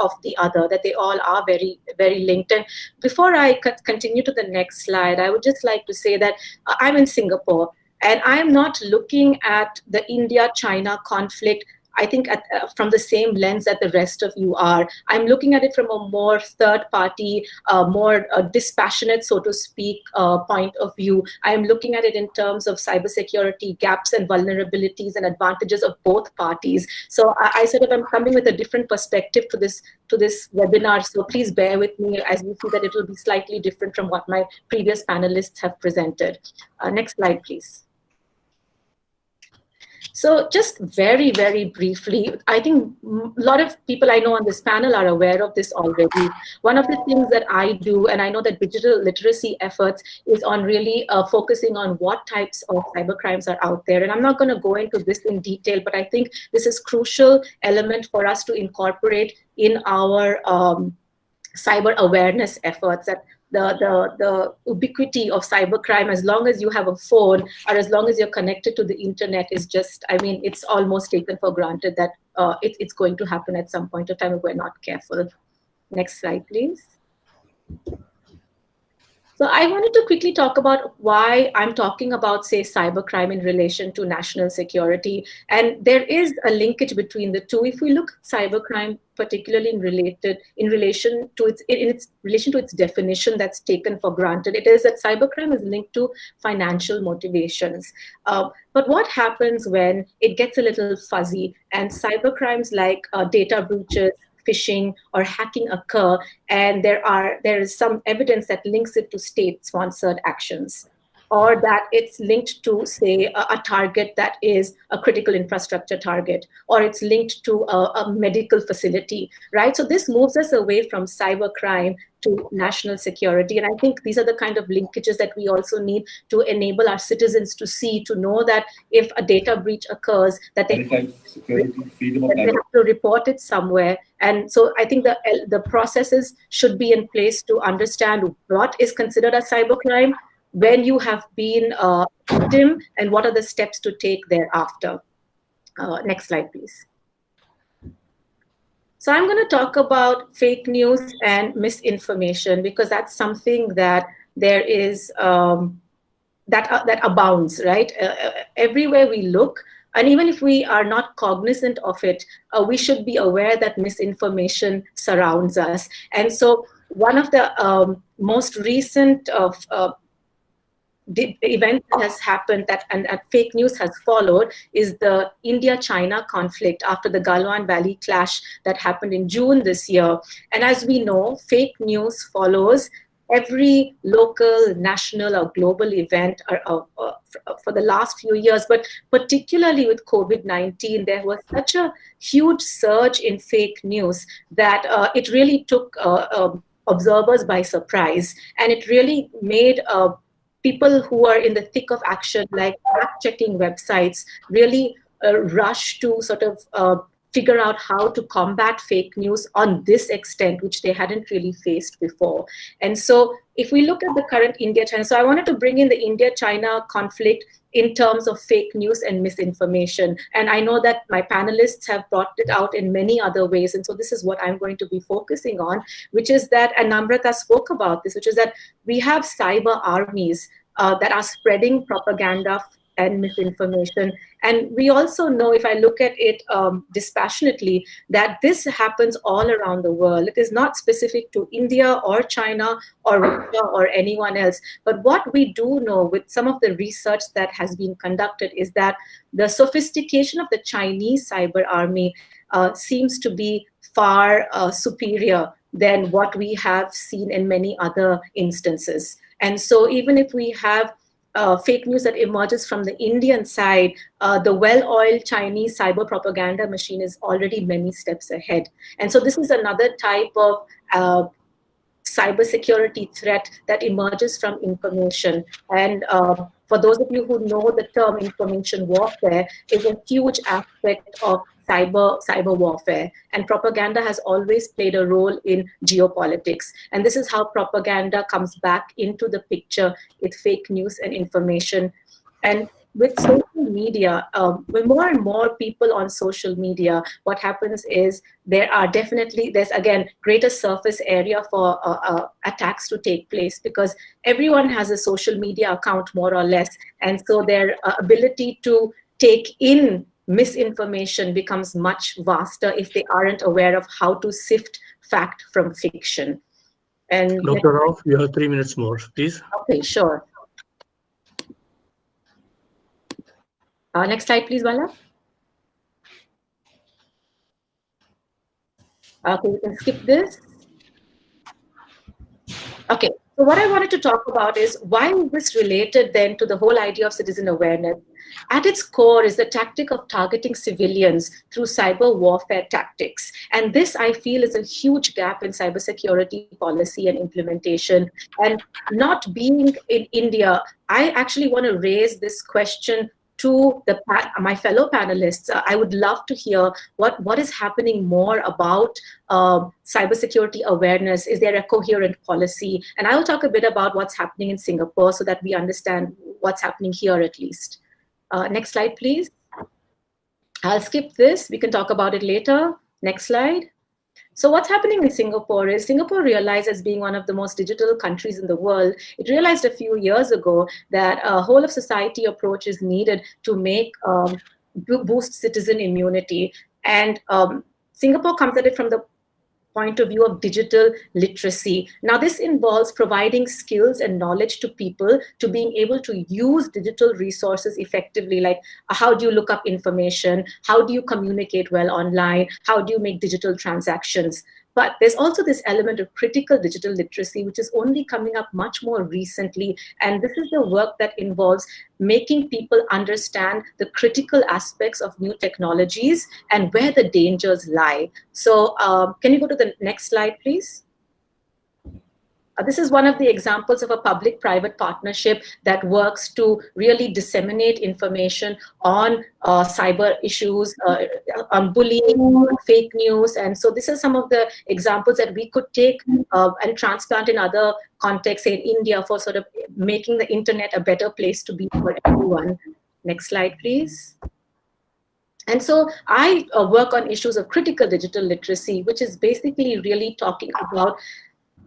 of the other, that they all are very, very linked. And before I continue to the next slide, I would just like to say that I'm in Singapore and I'm not looking at the India-China conflict I think from the same lens that the rest of you are. I'm looking at it from a more third-party, more dispassionate, so to speak, point of view. I'm looking at it in terms of cybersecurity gaps and vulnerabilities and advantages of both parties. So I sort of am coming with a different perspective to this webinar. So please bear with me as you see that it will be slightly different from what my previous panelists have presented. Next slide, please. So just very, very briefly, I think a lot of people I know on this panel are aware of this already. One of the things that I do, and I know that digital literacy efforts is on really focusing on what types of cybercrimes are out there. And I'm not going to go into this in detail, but I think this is a crucial element for us to incorporate in our cyber awareness efforts. That the ubiquity of cybercrime, as long as you have a phone or as long as you're connected to the internet, is just, I mean, it's almost taken for granted that it's going to happen at some point of time if we're not careful. Next slide, please. So I wanted to quickly talk about why I'm talking about, say, cybercrime in relation to national security. And there is a linkage between the two. If we look at cybercrime, particularly in relation to its definition that's taken for granted, it is that cybercrime is linked to financial motivations. But what happens when it gets a little fuzzy and cybercrimes like data breaches, phishing or hacking occur, and there is some evidence that links it to state-sponsored actions, or that it's linked to, say, a target that is a critical infrastructure target, or it's linked to a medical facility, right? So this moves us away from cybercrime to national security. And I think these are the kind of linkages that we also need to enable our citizens to see, to know that if a data breach occurs, that they have to report it somewhere. And so I think the processes should be in place to understand what is considered a cybercrime, when you have been a victim, and what are the steps to take thereafter. Next slide, please. So I'm going to talk about fake news and misinformation, because that's something that there is, that abounds, right? Everywhere we look, and even if we are not cognizant of it, we should be aware that misinformation surrounds us. And so one of the most recent the event that has happened and fake news has followed is the India-China conflict after the Galwan Valley clash that happened in June this year. And as we know, fake news follows every local, national, or global event for the last few years, but particularly with COVID-19, there was such a huge surge in fake news that it really took observers by surprise, and it really made people who are in the thick of action, like fact-checking websites, really rush to sort of figure out how to combat fake news on this extent, which they hadn't really faced before. And so if we look at the current India-China, so I wanted to bring in the India-China conflict in terms of fake news and misinformation. And I know that my panelists have brought it out in many other ways. And so this is what I'm going to be focusing on, which is that, and Namrata spoke about this, which is that we have cyber armies that are spreading propaganda and misinformation. And we also know, if I look at it dispassionately, that this happens all around the world. It is not specific to India or China or Russia or anyone else. But what we do know with some of the research that has been conducted is that the sophistication of the Chinese cyber army seems to be far superior than what we have seen in many other instances. And so even if we have fake news that emerges from the Indian side, the well-oiled Chinese cyber propaganda machine is already many steps ahead. And so this is another type of cybersecurity threat that emerges from information. And for those of you who know the term information warfare, is a huge aspect of cyber warfare, and propaganda has always played a role in geopolitics. And this is how propaganda comes back into the picture with fake news and information. And with social media, with more and more people on social media, what happens is there's again greater surface area for attacks to take place, because everyone has a social media account more or less, and so their ability to take in misinformation becomes much vaster if they aren't aware of how to sift fact from fiction. And Dr. Rao, you have 3 minutes more, please. Okay, sure. Next slide, please, Bala. Okay, we can skip this. Okay, so what I wanted to talk about is why is this related then to the whole idea of citizen awareness? At its core is the tactic of targeting civilians through cyber warfare tactics. And this, I feel, is a huge gap in cybersecurity policy and implementation. And not being in India, I actually want to raise this question to my fellow panelists. I would love to hear what is happening more about cybersecurity awareness. Is there a coherent policy? And I will talk a bit about what's happening in Singapore so that we understand what's happening here at least. Next slide, please. I'll skip this. We can talk about it later. Next slide. So what's happening in Singapore is Singapore realized, as being one of the most digital countries in the world, it realized a few years ago that a whole of society approach is needed to make boost citizen immunity. And Singapore comes at it from the point of view of digital literacy. Now, this involves providing skills and knowledge to people to being able to use digital resources effectively, like how do you look up information, how do you communicate well online, how do you make digital transactions. But there's also this element of critical digital literacy, which is only coming up much more recently. And this is the work that involves making people understand the critical aspects of new technologies and where the dangers lie. So can you go to the next slide, please? This is one of the examples of a public-private partnership that works to really disseminate information on cyber issues, on bullying, fake news. And so this is some of the examples that we could take and transplant in other contexts, say in India, for sort of making the internet a better place to be for everyone. Next slide, please. And so I work on issues of critical digital literacy, which is basically really talking about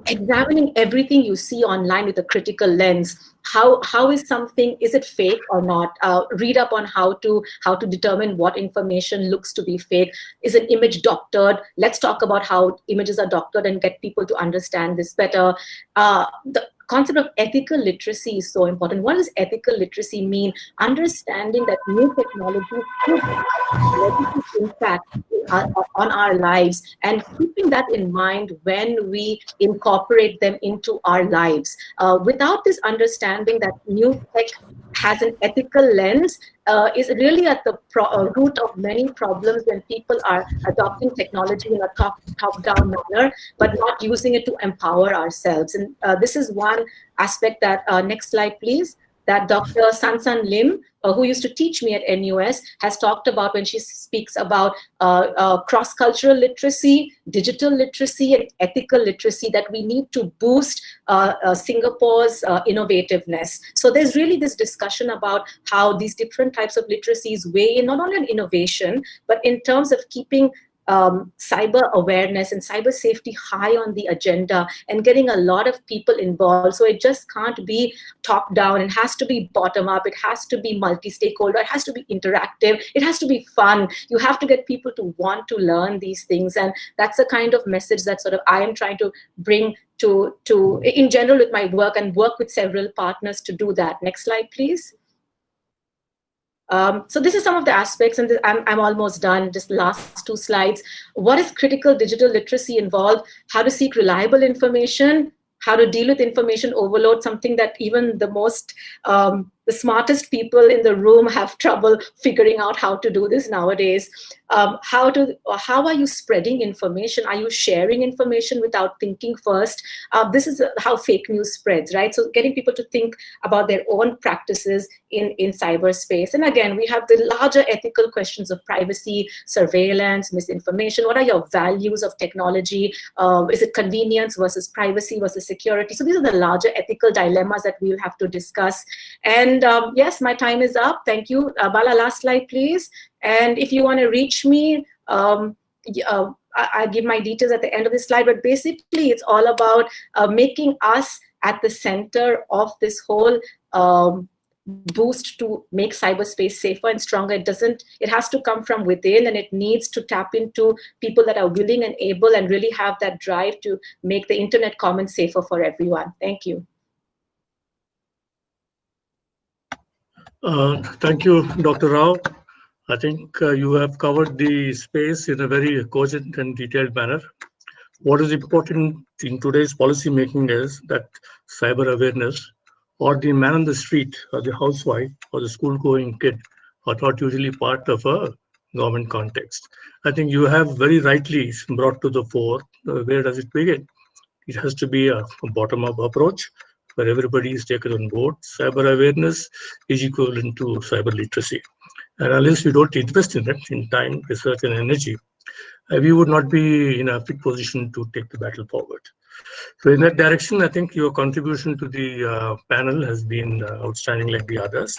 examining everything you see online with a critical lens. How is something, is it fake or not? Read up on how to determine what information looks to be fake. Is an image doctored? Let's talk about how images are doctored and get people to understand this better. The concept of ethical literacy is so important. What does ethical literacy mean? Understanding that new technologies could have negative impact on our lives, and keeping that in mind when we incorporate them into our lives. Without this understanding that new tech has an ethical lens, is really at the root of many problems when people are adopting technology in a top-down manner, but not using it to empower ourselves. And this is one aspect that, next slide, please, that Dr. Sansan Lim, who used to teach me at NUS, has talked about when she speaks about cross-cultural literacy, digital literacy, and ethical literacy, that we need to boost Singapore's innovativeness. So there's really this discussion about how these different types of literacies weigh in, not only on innovation, but in terms of keeping cyber awareness and cyber safety high on the agenda and getting a lot of people involved. So it just can't be top down, it has to be bottom up, it has to be multi-stakeholder, it has to be interactive, it has to be fun. You have to get people to want to learn these things, and that's the kind of message that sort of I am trying to bring to in general with my work, and work with several partners to do that. Next slide, please. So this is some of the aspects, and I'm almost done, just last two slides. What is critical digital literacy involve? How to seek reliable information, how to deal with information overload, something that even the most, the smartest people in the room have trouble figuring out how to do this nowadays. How are you spreading information? Are you sharing information without thinking first? This is how fake news spreads, right? So getting people to think about their own practices in cyberspace. And again, we have the larger ethical questions of privacy, surveillance, misinformation. What are your values of technology? Is it convenience versus privacy versus security? So these are the larger ethical dilemmas that we'll have to discuss. And yes, my time is up. Thank you. Bala, last slide, please. And if you want to reach me, I give my details at the end of this slide, but basically it's all about making us at the center of this whole boost to make cyberspace safer and stronger. It has to come from within, and it needs to tap into people that are willing and able and really have that drive to make the internet commons safer for everyone. Thank you. Thank you, Dr. Rao. I think you have covered the space in a very cogent and detailed manner. What is important in today's policy making is that cyber awareness, or the man on the street, or the housewife, or the school-going kid, are not usually part of a government context. I think you have very rightly brought to the fore, where does it begin? It has to be a bottom-up approach, where everybody is taken on board. Cyber awareness is equivalent to cyber literacy. And unless we don't invest in it, in time, research, and energy, we would not be in a fit position to take the battle forward. So in that direction, I think your contribution to the panel has been outstanding like the others.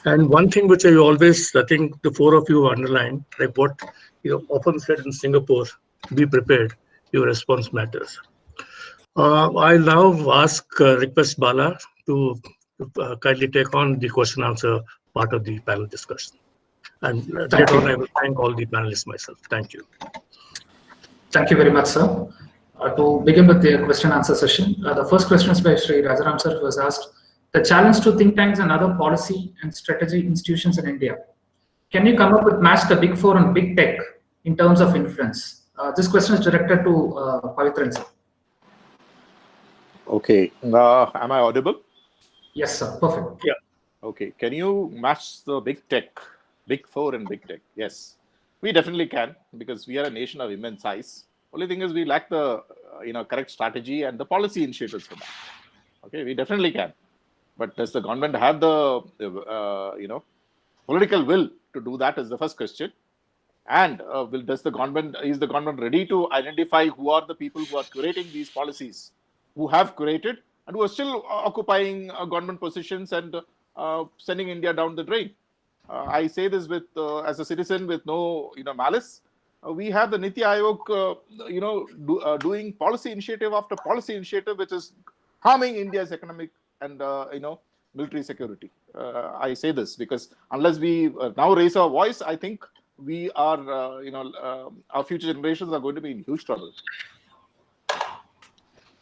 And one thing which I always, I think the four of you underline, like what you often said in Singapore, be prepared, your response matters. I now request Bala to kindly take on the question answer part of the panel discussion. And later on, I will thank all the panelists myself. Thank you. Thank you very much, sir. To begin with the question answer session, the first question is by Sri Rajaram sir, who was asked the challenge to think tanks and other policy and strategy institutions in India. Can you come up with match the big four and big tech in terms of influence? This question is directed to Pavitran sir. Okay. Am I audible? Yes, sir. Perfect. Yeah. Okay. Can you match the big tech, big four and big tech? Yes, we definitely can, because we are a nation of immense size. Only thing is we lack the correct strategy and the policy initiatives for that. Okay, we definitely can. But does the government have the political will to do that? Is the first question. And is the government ready to identify who are the people who are curating these policies, who have curated and who are still occupying government positions and sending India down the drain? I say this with as a citizen with no malice. We have the Niti Aayog, doing policy initiative after policy initiative, which is harming India's economic and military security. I say this because unless we now raise our voice, I think we are, our future generations are going to be in huge trouble.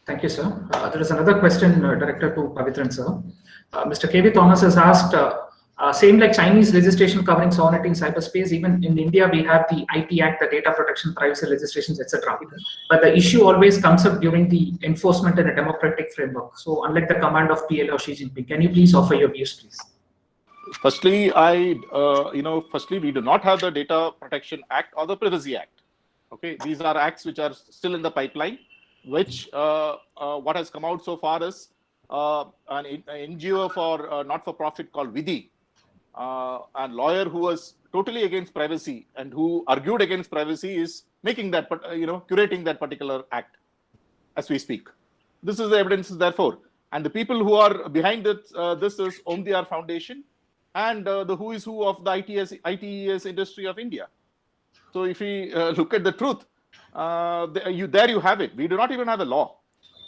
Thank you, sir. There is another question directed to Pavitran, sir. Mr. K.V. Thomas has asked, same like Chinese legislation covering sovereignty in cyberspace, even in India, we have the IT Act, the data protection, privacy legislations, etc. But the issue always comes up during the enforcement in a democratic framework. So unlike the command of PL or Xi Jinping, can you please offer your views, please? Firstly, we do not have the Data Protection Act or the Privacy Act. Okay, these are acts which are still in the pipeline, which what has come out so far is an NGO for not-for-profit called Vidhi, a lawyer who was totally against privacy and who argued against privacy is making that, curating that particular act as we speak. This is the evidence, therefore. And the people who are behind it, this is OMDR Foundation and the who is who of the ITES industry of India. So if we look at the truth, there you have it. We do not even have a law.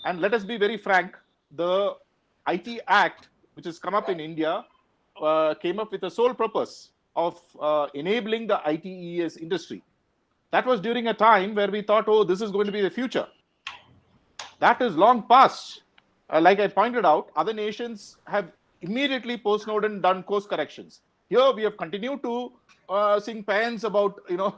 And let us be very frank, the IT Act, which has come up in India, came up with the sole purpose of enabling the ITES industry. That was during a time where we thought, oh, this is going to be the future. That is long past. Like I pointed out, other nations have immediately post-Snowden done course corrections. Here we have continued to sing paeans about the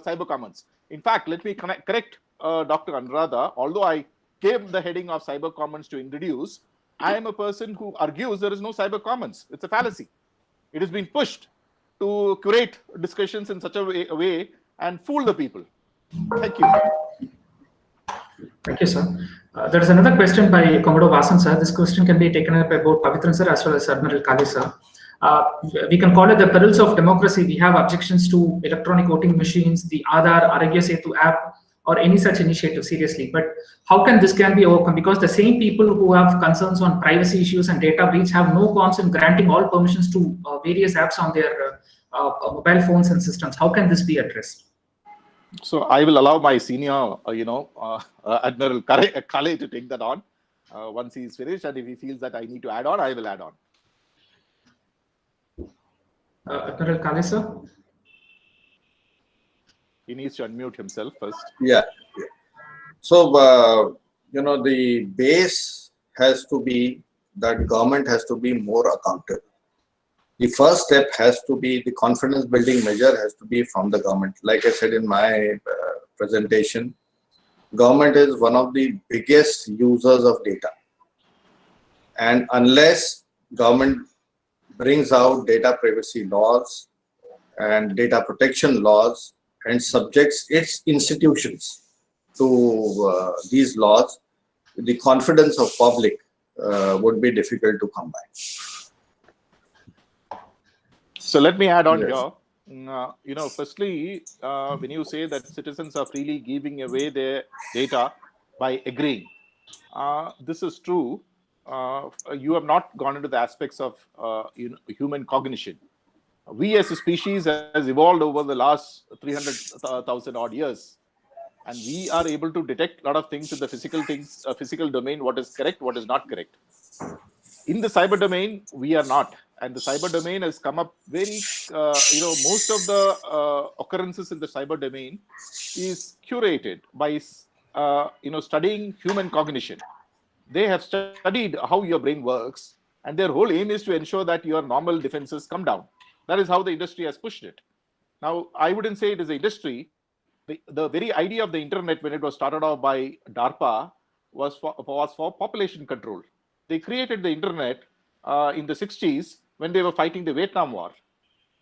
cyber commons. In fact, let me correct Dr. Anuradha. Although I gave the heading of cyber commons to introduce, I am a person who argues there is no cyber commons. It's a fallacy. It has been pushed to curate discussions in such a way and fool the people. Thank you. Thank you, sir. There is another question by Commodore Vasan, sir. This question can be taken up by both Pavitran, sir, as well as Admiral Kali, sir. We can call it the perils of democracy. We have objections to electronic voting machines, the Aadhaar, Arogya Setu app, or any such initiative, seriously. But how can this can be overcome? Because the same people who have concerns on privacy issues and data breach have no qualms in granting all permissions to various apps on their mobile phones and systems. How can this be addressed? So I will allow my senior, Admiral Kale to take that on once he is finished. And if he feels that I need to add on, I will add on. Admiral Kale, sir? He needs to unmute himself first. Yeah. So, the base has to be that government has to be more accountable. The first step has to be the confidence building measure has to be from the government. Like I said in my presentation, government is one of the biggest users of data. And unless government brings out data privacy laws and data protection laws and subjects its institutions to these laws, the confidence of public would be difficult to come by. So let me add on Yes. here. Firstly, when you say that citizens are freely giving away their data by agreeing, this is true. You have not gone into the aspects of human cognition. We as a species has evolved over the last 300,000 odd years, and we are able to detect a lot of things in the physical domain, what is correct, what is not correct. In the cyber domain, we are not. and the cyber domain has come up very, most of the occurrences in the cyber domain is curated by, studying human cognition. They have studied how your brain works, and their whole aim is to ensure that your normal defenses come down. That is how the industry has pushed it. Now, I wouldn't say it is the industry. The very idea of the internet, when it was started off by DARPA, was for population control. They created the internet in the 60s when they were fighting the Vietnam War.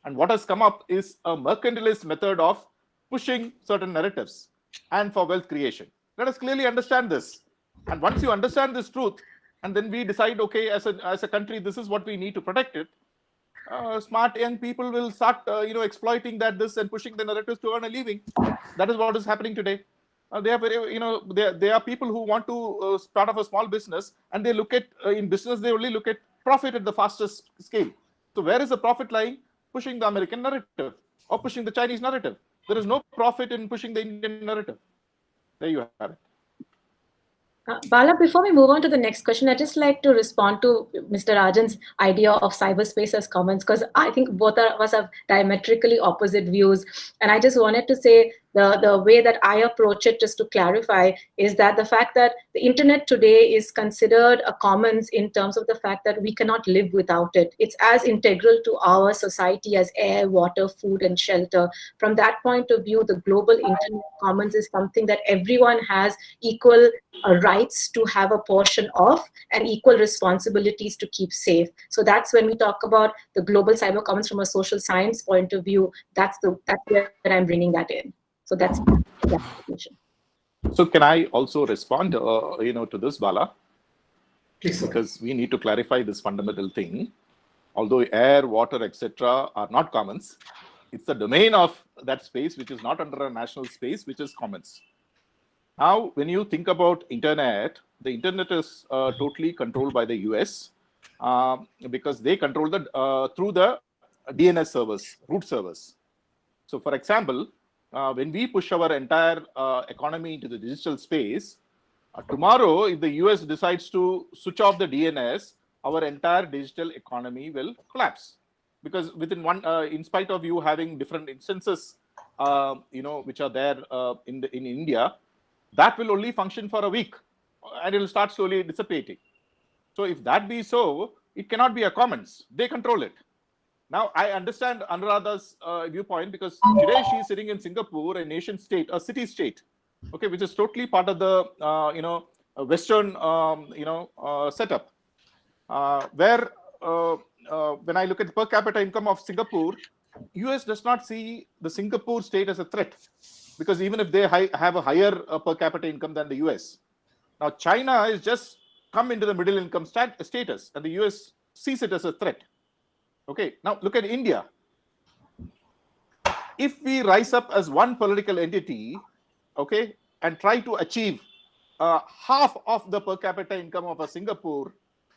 And what has come up is a mercantilist method of pushing certain narratives and for wealth creation. Let us clearly understand this. And once you understand this truth, and then we decide, okay, as a country, this is what we need to protect it, smart young people will start, exploiting this and pushing the narratives to earn a living. That is what is happening today. There are people who want to start off a small business, and they look at in business they only look at profit at the fastest scale. So where is the profit lying? Pushing the American narrative or pushing the Chinese narrative. There is no profit in pushing the Indian narrative. There you have it. Bala, before we move on to the next question, I'd just like to respond to Mr. Rajan's idea of cyberspace as commons, because I think both of us have diametrically opposite views. And I just wanted to say the way that I approach it, just to clarify, is that the fact that the internet today is considered a commons in terms of the fact that we cannot live without it. It's as integral to our society as air, water, food, and shelter. From that point of view, the global internet commons is something that everyone has equal rights to have a portion of and equal responsibilities to keep safe. So that's when we talk about the global cyber commons from a social science point of view. That's where I'm bringing that in. So that's the definition. So can I also respond, to this, Bala? Please, sir. Because we need to clarify this fundamental thing. Although air, water, etc. are not commons, it's the domain of that space which is not under a national space, which is commons. Now, when you think about internet, the internet is totally controlled by the US because they control through the DNS servers, root servers. So, for example, when we push our entire economy into the digital space, tomorrow, if the US decides to switch off the DNS, our entire digital economy will collapse. Because within in spite of you having different instances, which are there in India, that will only function for a week, and it will start slowly dissipating. So if that be so, it cannot be a commons. They control it. Now, I understand Anuradha's viewpoint, because today she is sitting in Singapore, a nation state, a city state, okay, which is totally part of the Western setup, where when I look at the per capita income of Singapore, US does not see the Singapore state as a threat, because even if they have a higher per capita income than the US. Now, China is just come into the middle income status, and the US sees it as a threat. Okay, now look at India. If we rise up as one political entity, okay, and try to achieve half of the per capita income of a Singapore,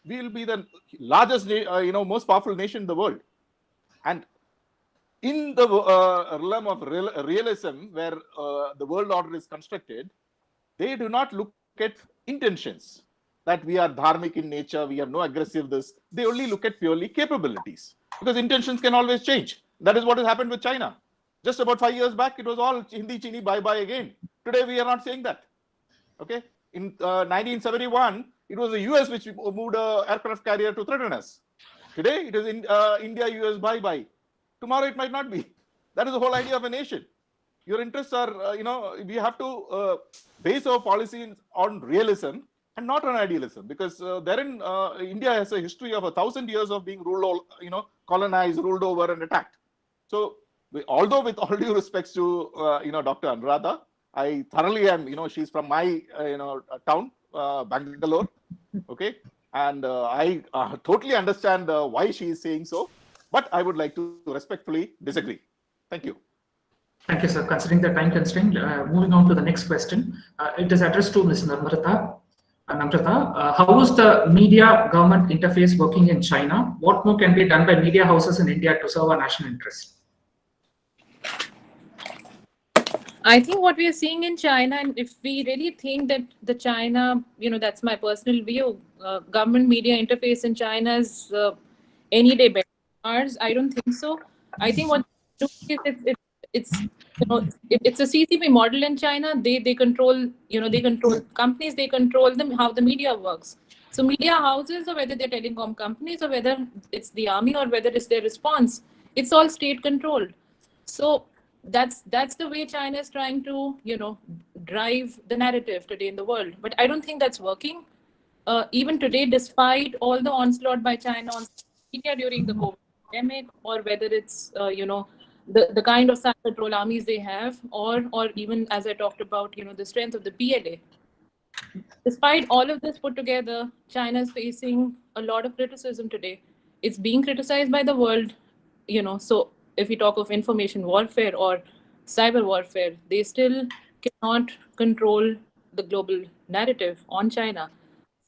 we will be the largest, most powerful nation in the world. And in the realm of realism, where the world order is constructed, they do not look at intentions, that we are dharmic in nature, we are no aggressive this. They only look at purely capabilities, because intentions can always change. That is what has happened with China. Just about 5 years back, it was all Hindi, Chini, bye-bye again. Today, we are not saying that. Okay. In 1971, it was the US which moved an aircraft carrier to threaten us. Today, it is India, US, bye-bye. Tomorrow, it might not be. That is the whole idea of a nation. Your interests are, we have to base our policy on realism and not on idealism, because therein India has a history of 1,000 years of being ruled, colonized, ruled over, and attacked. So, although with all due respects to Dr. Anuradha, I thoroughly am, she's from my town, Bangalore, okay, and I totally understand why she is saying so, but I would like to respectfully disagree. Thank you. Thank you, sir. Considering the time constraint, moving on to the next question. It is addressed to Ms. Namrata. How is the media government interface working in China? What more can be done by media houses in India to serve our national interests? I think what we are seeing in China, and if we really think that the China, that's my personal view, government media interface in China is any day better than ours? I don't think so. I think what they do is it's it's a CCP model in China. They control, they control companies, they control them, how the media works. So media houses, or whether they're telecom companies, or whether it's the army, or whether it's their response, it's all state controlled. So that's the way China is trying to drive the narrative today in the world. But I don't think that's working. Even today, despite all the onslaught by China on media during the COVID pandemic, or whether it's the kind of cyber patrol armies they have, or even, as I talked about, the strength of the PLA. Despite all of this put together, China is facing a lot of criticism today. It's being criticized by the world, so if we talk of information warfare or cyber warfare, they still cannot control the global narrative on China.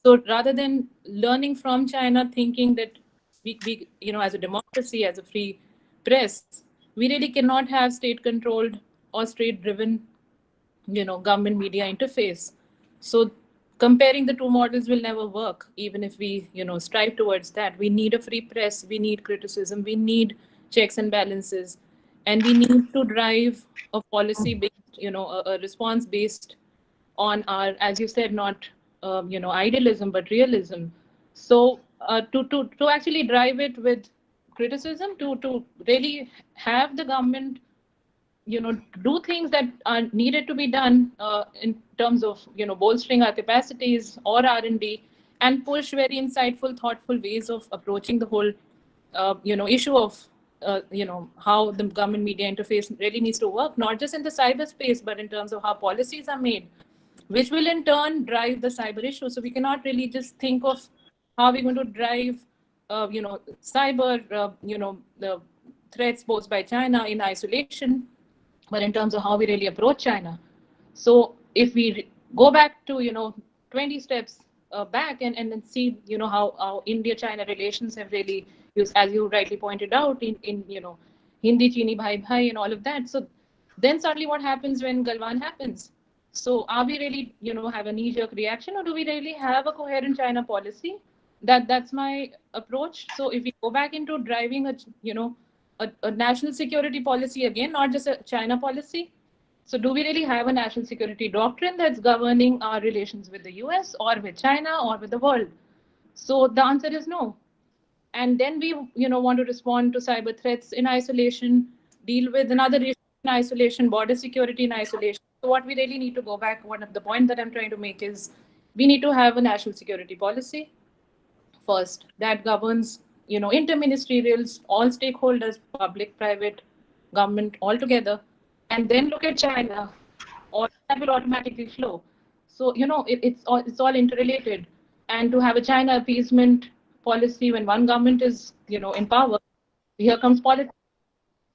So rather than learning from China, thinking that we as a democracy, as a free press, we really cannot have state-controlled or state-driven, government media interface. So comparing the two models will never work, even if we, strive towards that. We need a free press, we need criticism, we need checks and balances, and we need to drive a policy-based, a response based on our, as you said, not idealism but realism. So to actually drive it with criticism, to really have the government do things that are needed to be done in terms of bolstering our capacities or R&D, and push very insightful, thoughtful ways of approaching the whole issue of how the government media interface really needs to work, not just in the cyberspace, but in terms of how policies are made, which will in turn drive the cyber issue. So we cannot really just think of how we're going to drive cyber the threats posed by China in isolation, but in terms of how we really approach China. So if we go back to 20 steps back and then see how India-China relations have really used, as you rightly pointed out, in Hindi Chini Bhai Bhai and all of that. So then suddenly what happens when Galwan happens? So are we really have a knee-jerk reaction, or do we really have a coherent China policy? That's my approach. So if we go back into driving a national security policy again, not just a China policy. So do we really have a national security doctrine that's governing our relations with the US or with China or with the world? So the answer is no. And then we want to respond to cyber threats in isolation, deal with another issue in isolation, border security in isolation. So what we really need to go back, one of the points that I'm trying to make is we need to have a national security policy first that governs interministerials, all stakeholders, public, private, government, all together, and then look at China. All that will automatically flow. So it's all interrelated. And to have a China appeasement policy when one government is in power, here comes politics.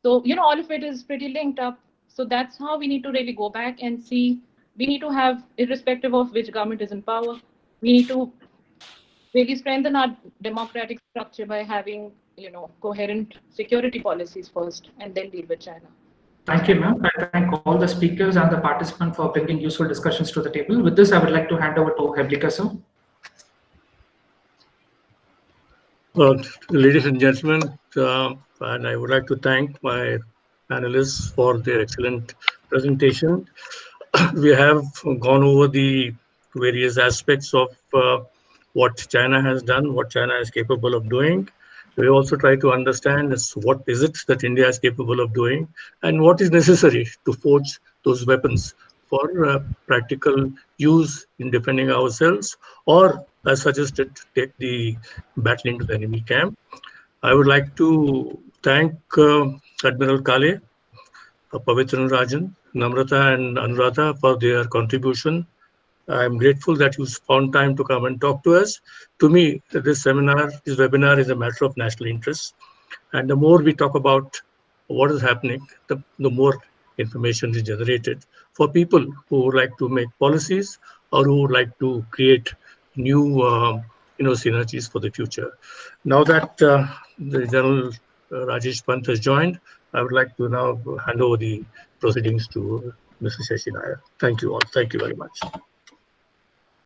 So all of it is pretty linked up. So that's how we need to really go back and see. We need to have, irrespective of which government is in power, we need to really strengthen our democratic structure by having coherent security policies first, and then deal with China. Thank you, ma'am. I thank all the speakers and the participants for bringing useful discussions to the table. With this, I would like to hand over to Heblika, sir. Ladies and gentlemen, and I would like to thank my panelists for their excellent presentation. We have gone over the various aspects of what China has done, what China is capable of doing. We also try to understand what is it that India is capable of doing, and what is necessary to forge those weapons for practical use in defending ourselves, or, as suggested, take the battle into the enemy camp. I would like to thank Admiral Kale, Pavitran Rajan, Namrata and Anuradha for their contribution. I'm grateful that you found time to come and talk to us. To me, this webinar is a matter of national interest. And the more we talk about what is happening, the more information is generated for people who would like to make policies or who would like to create new synergies for the future. Now that the General Rajesh Pant has joined, I would like to now hand over the proceedings to Mr. Shashi Nair. Thank you all. Thank you very much.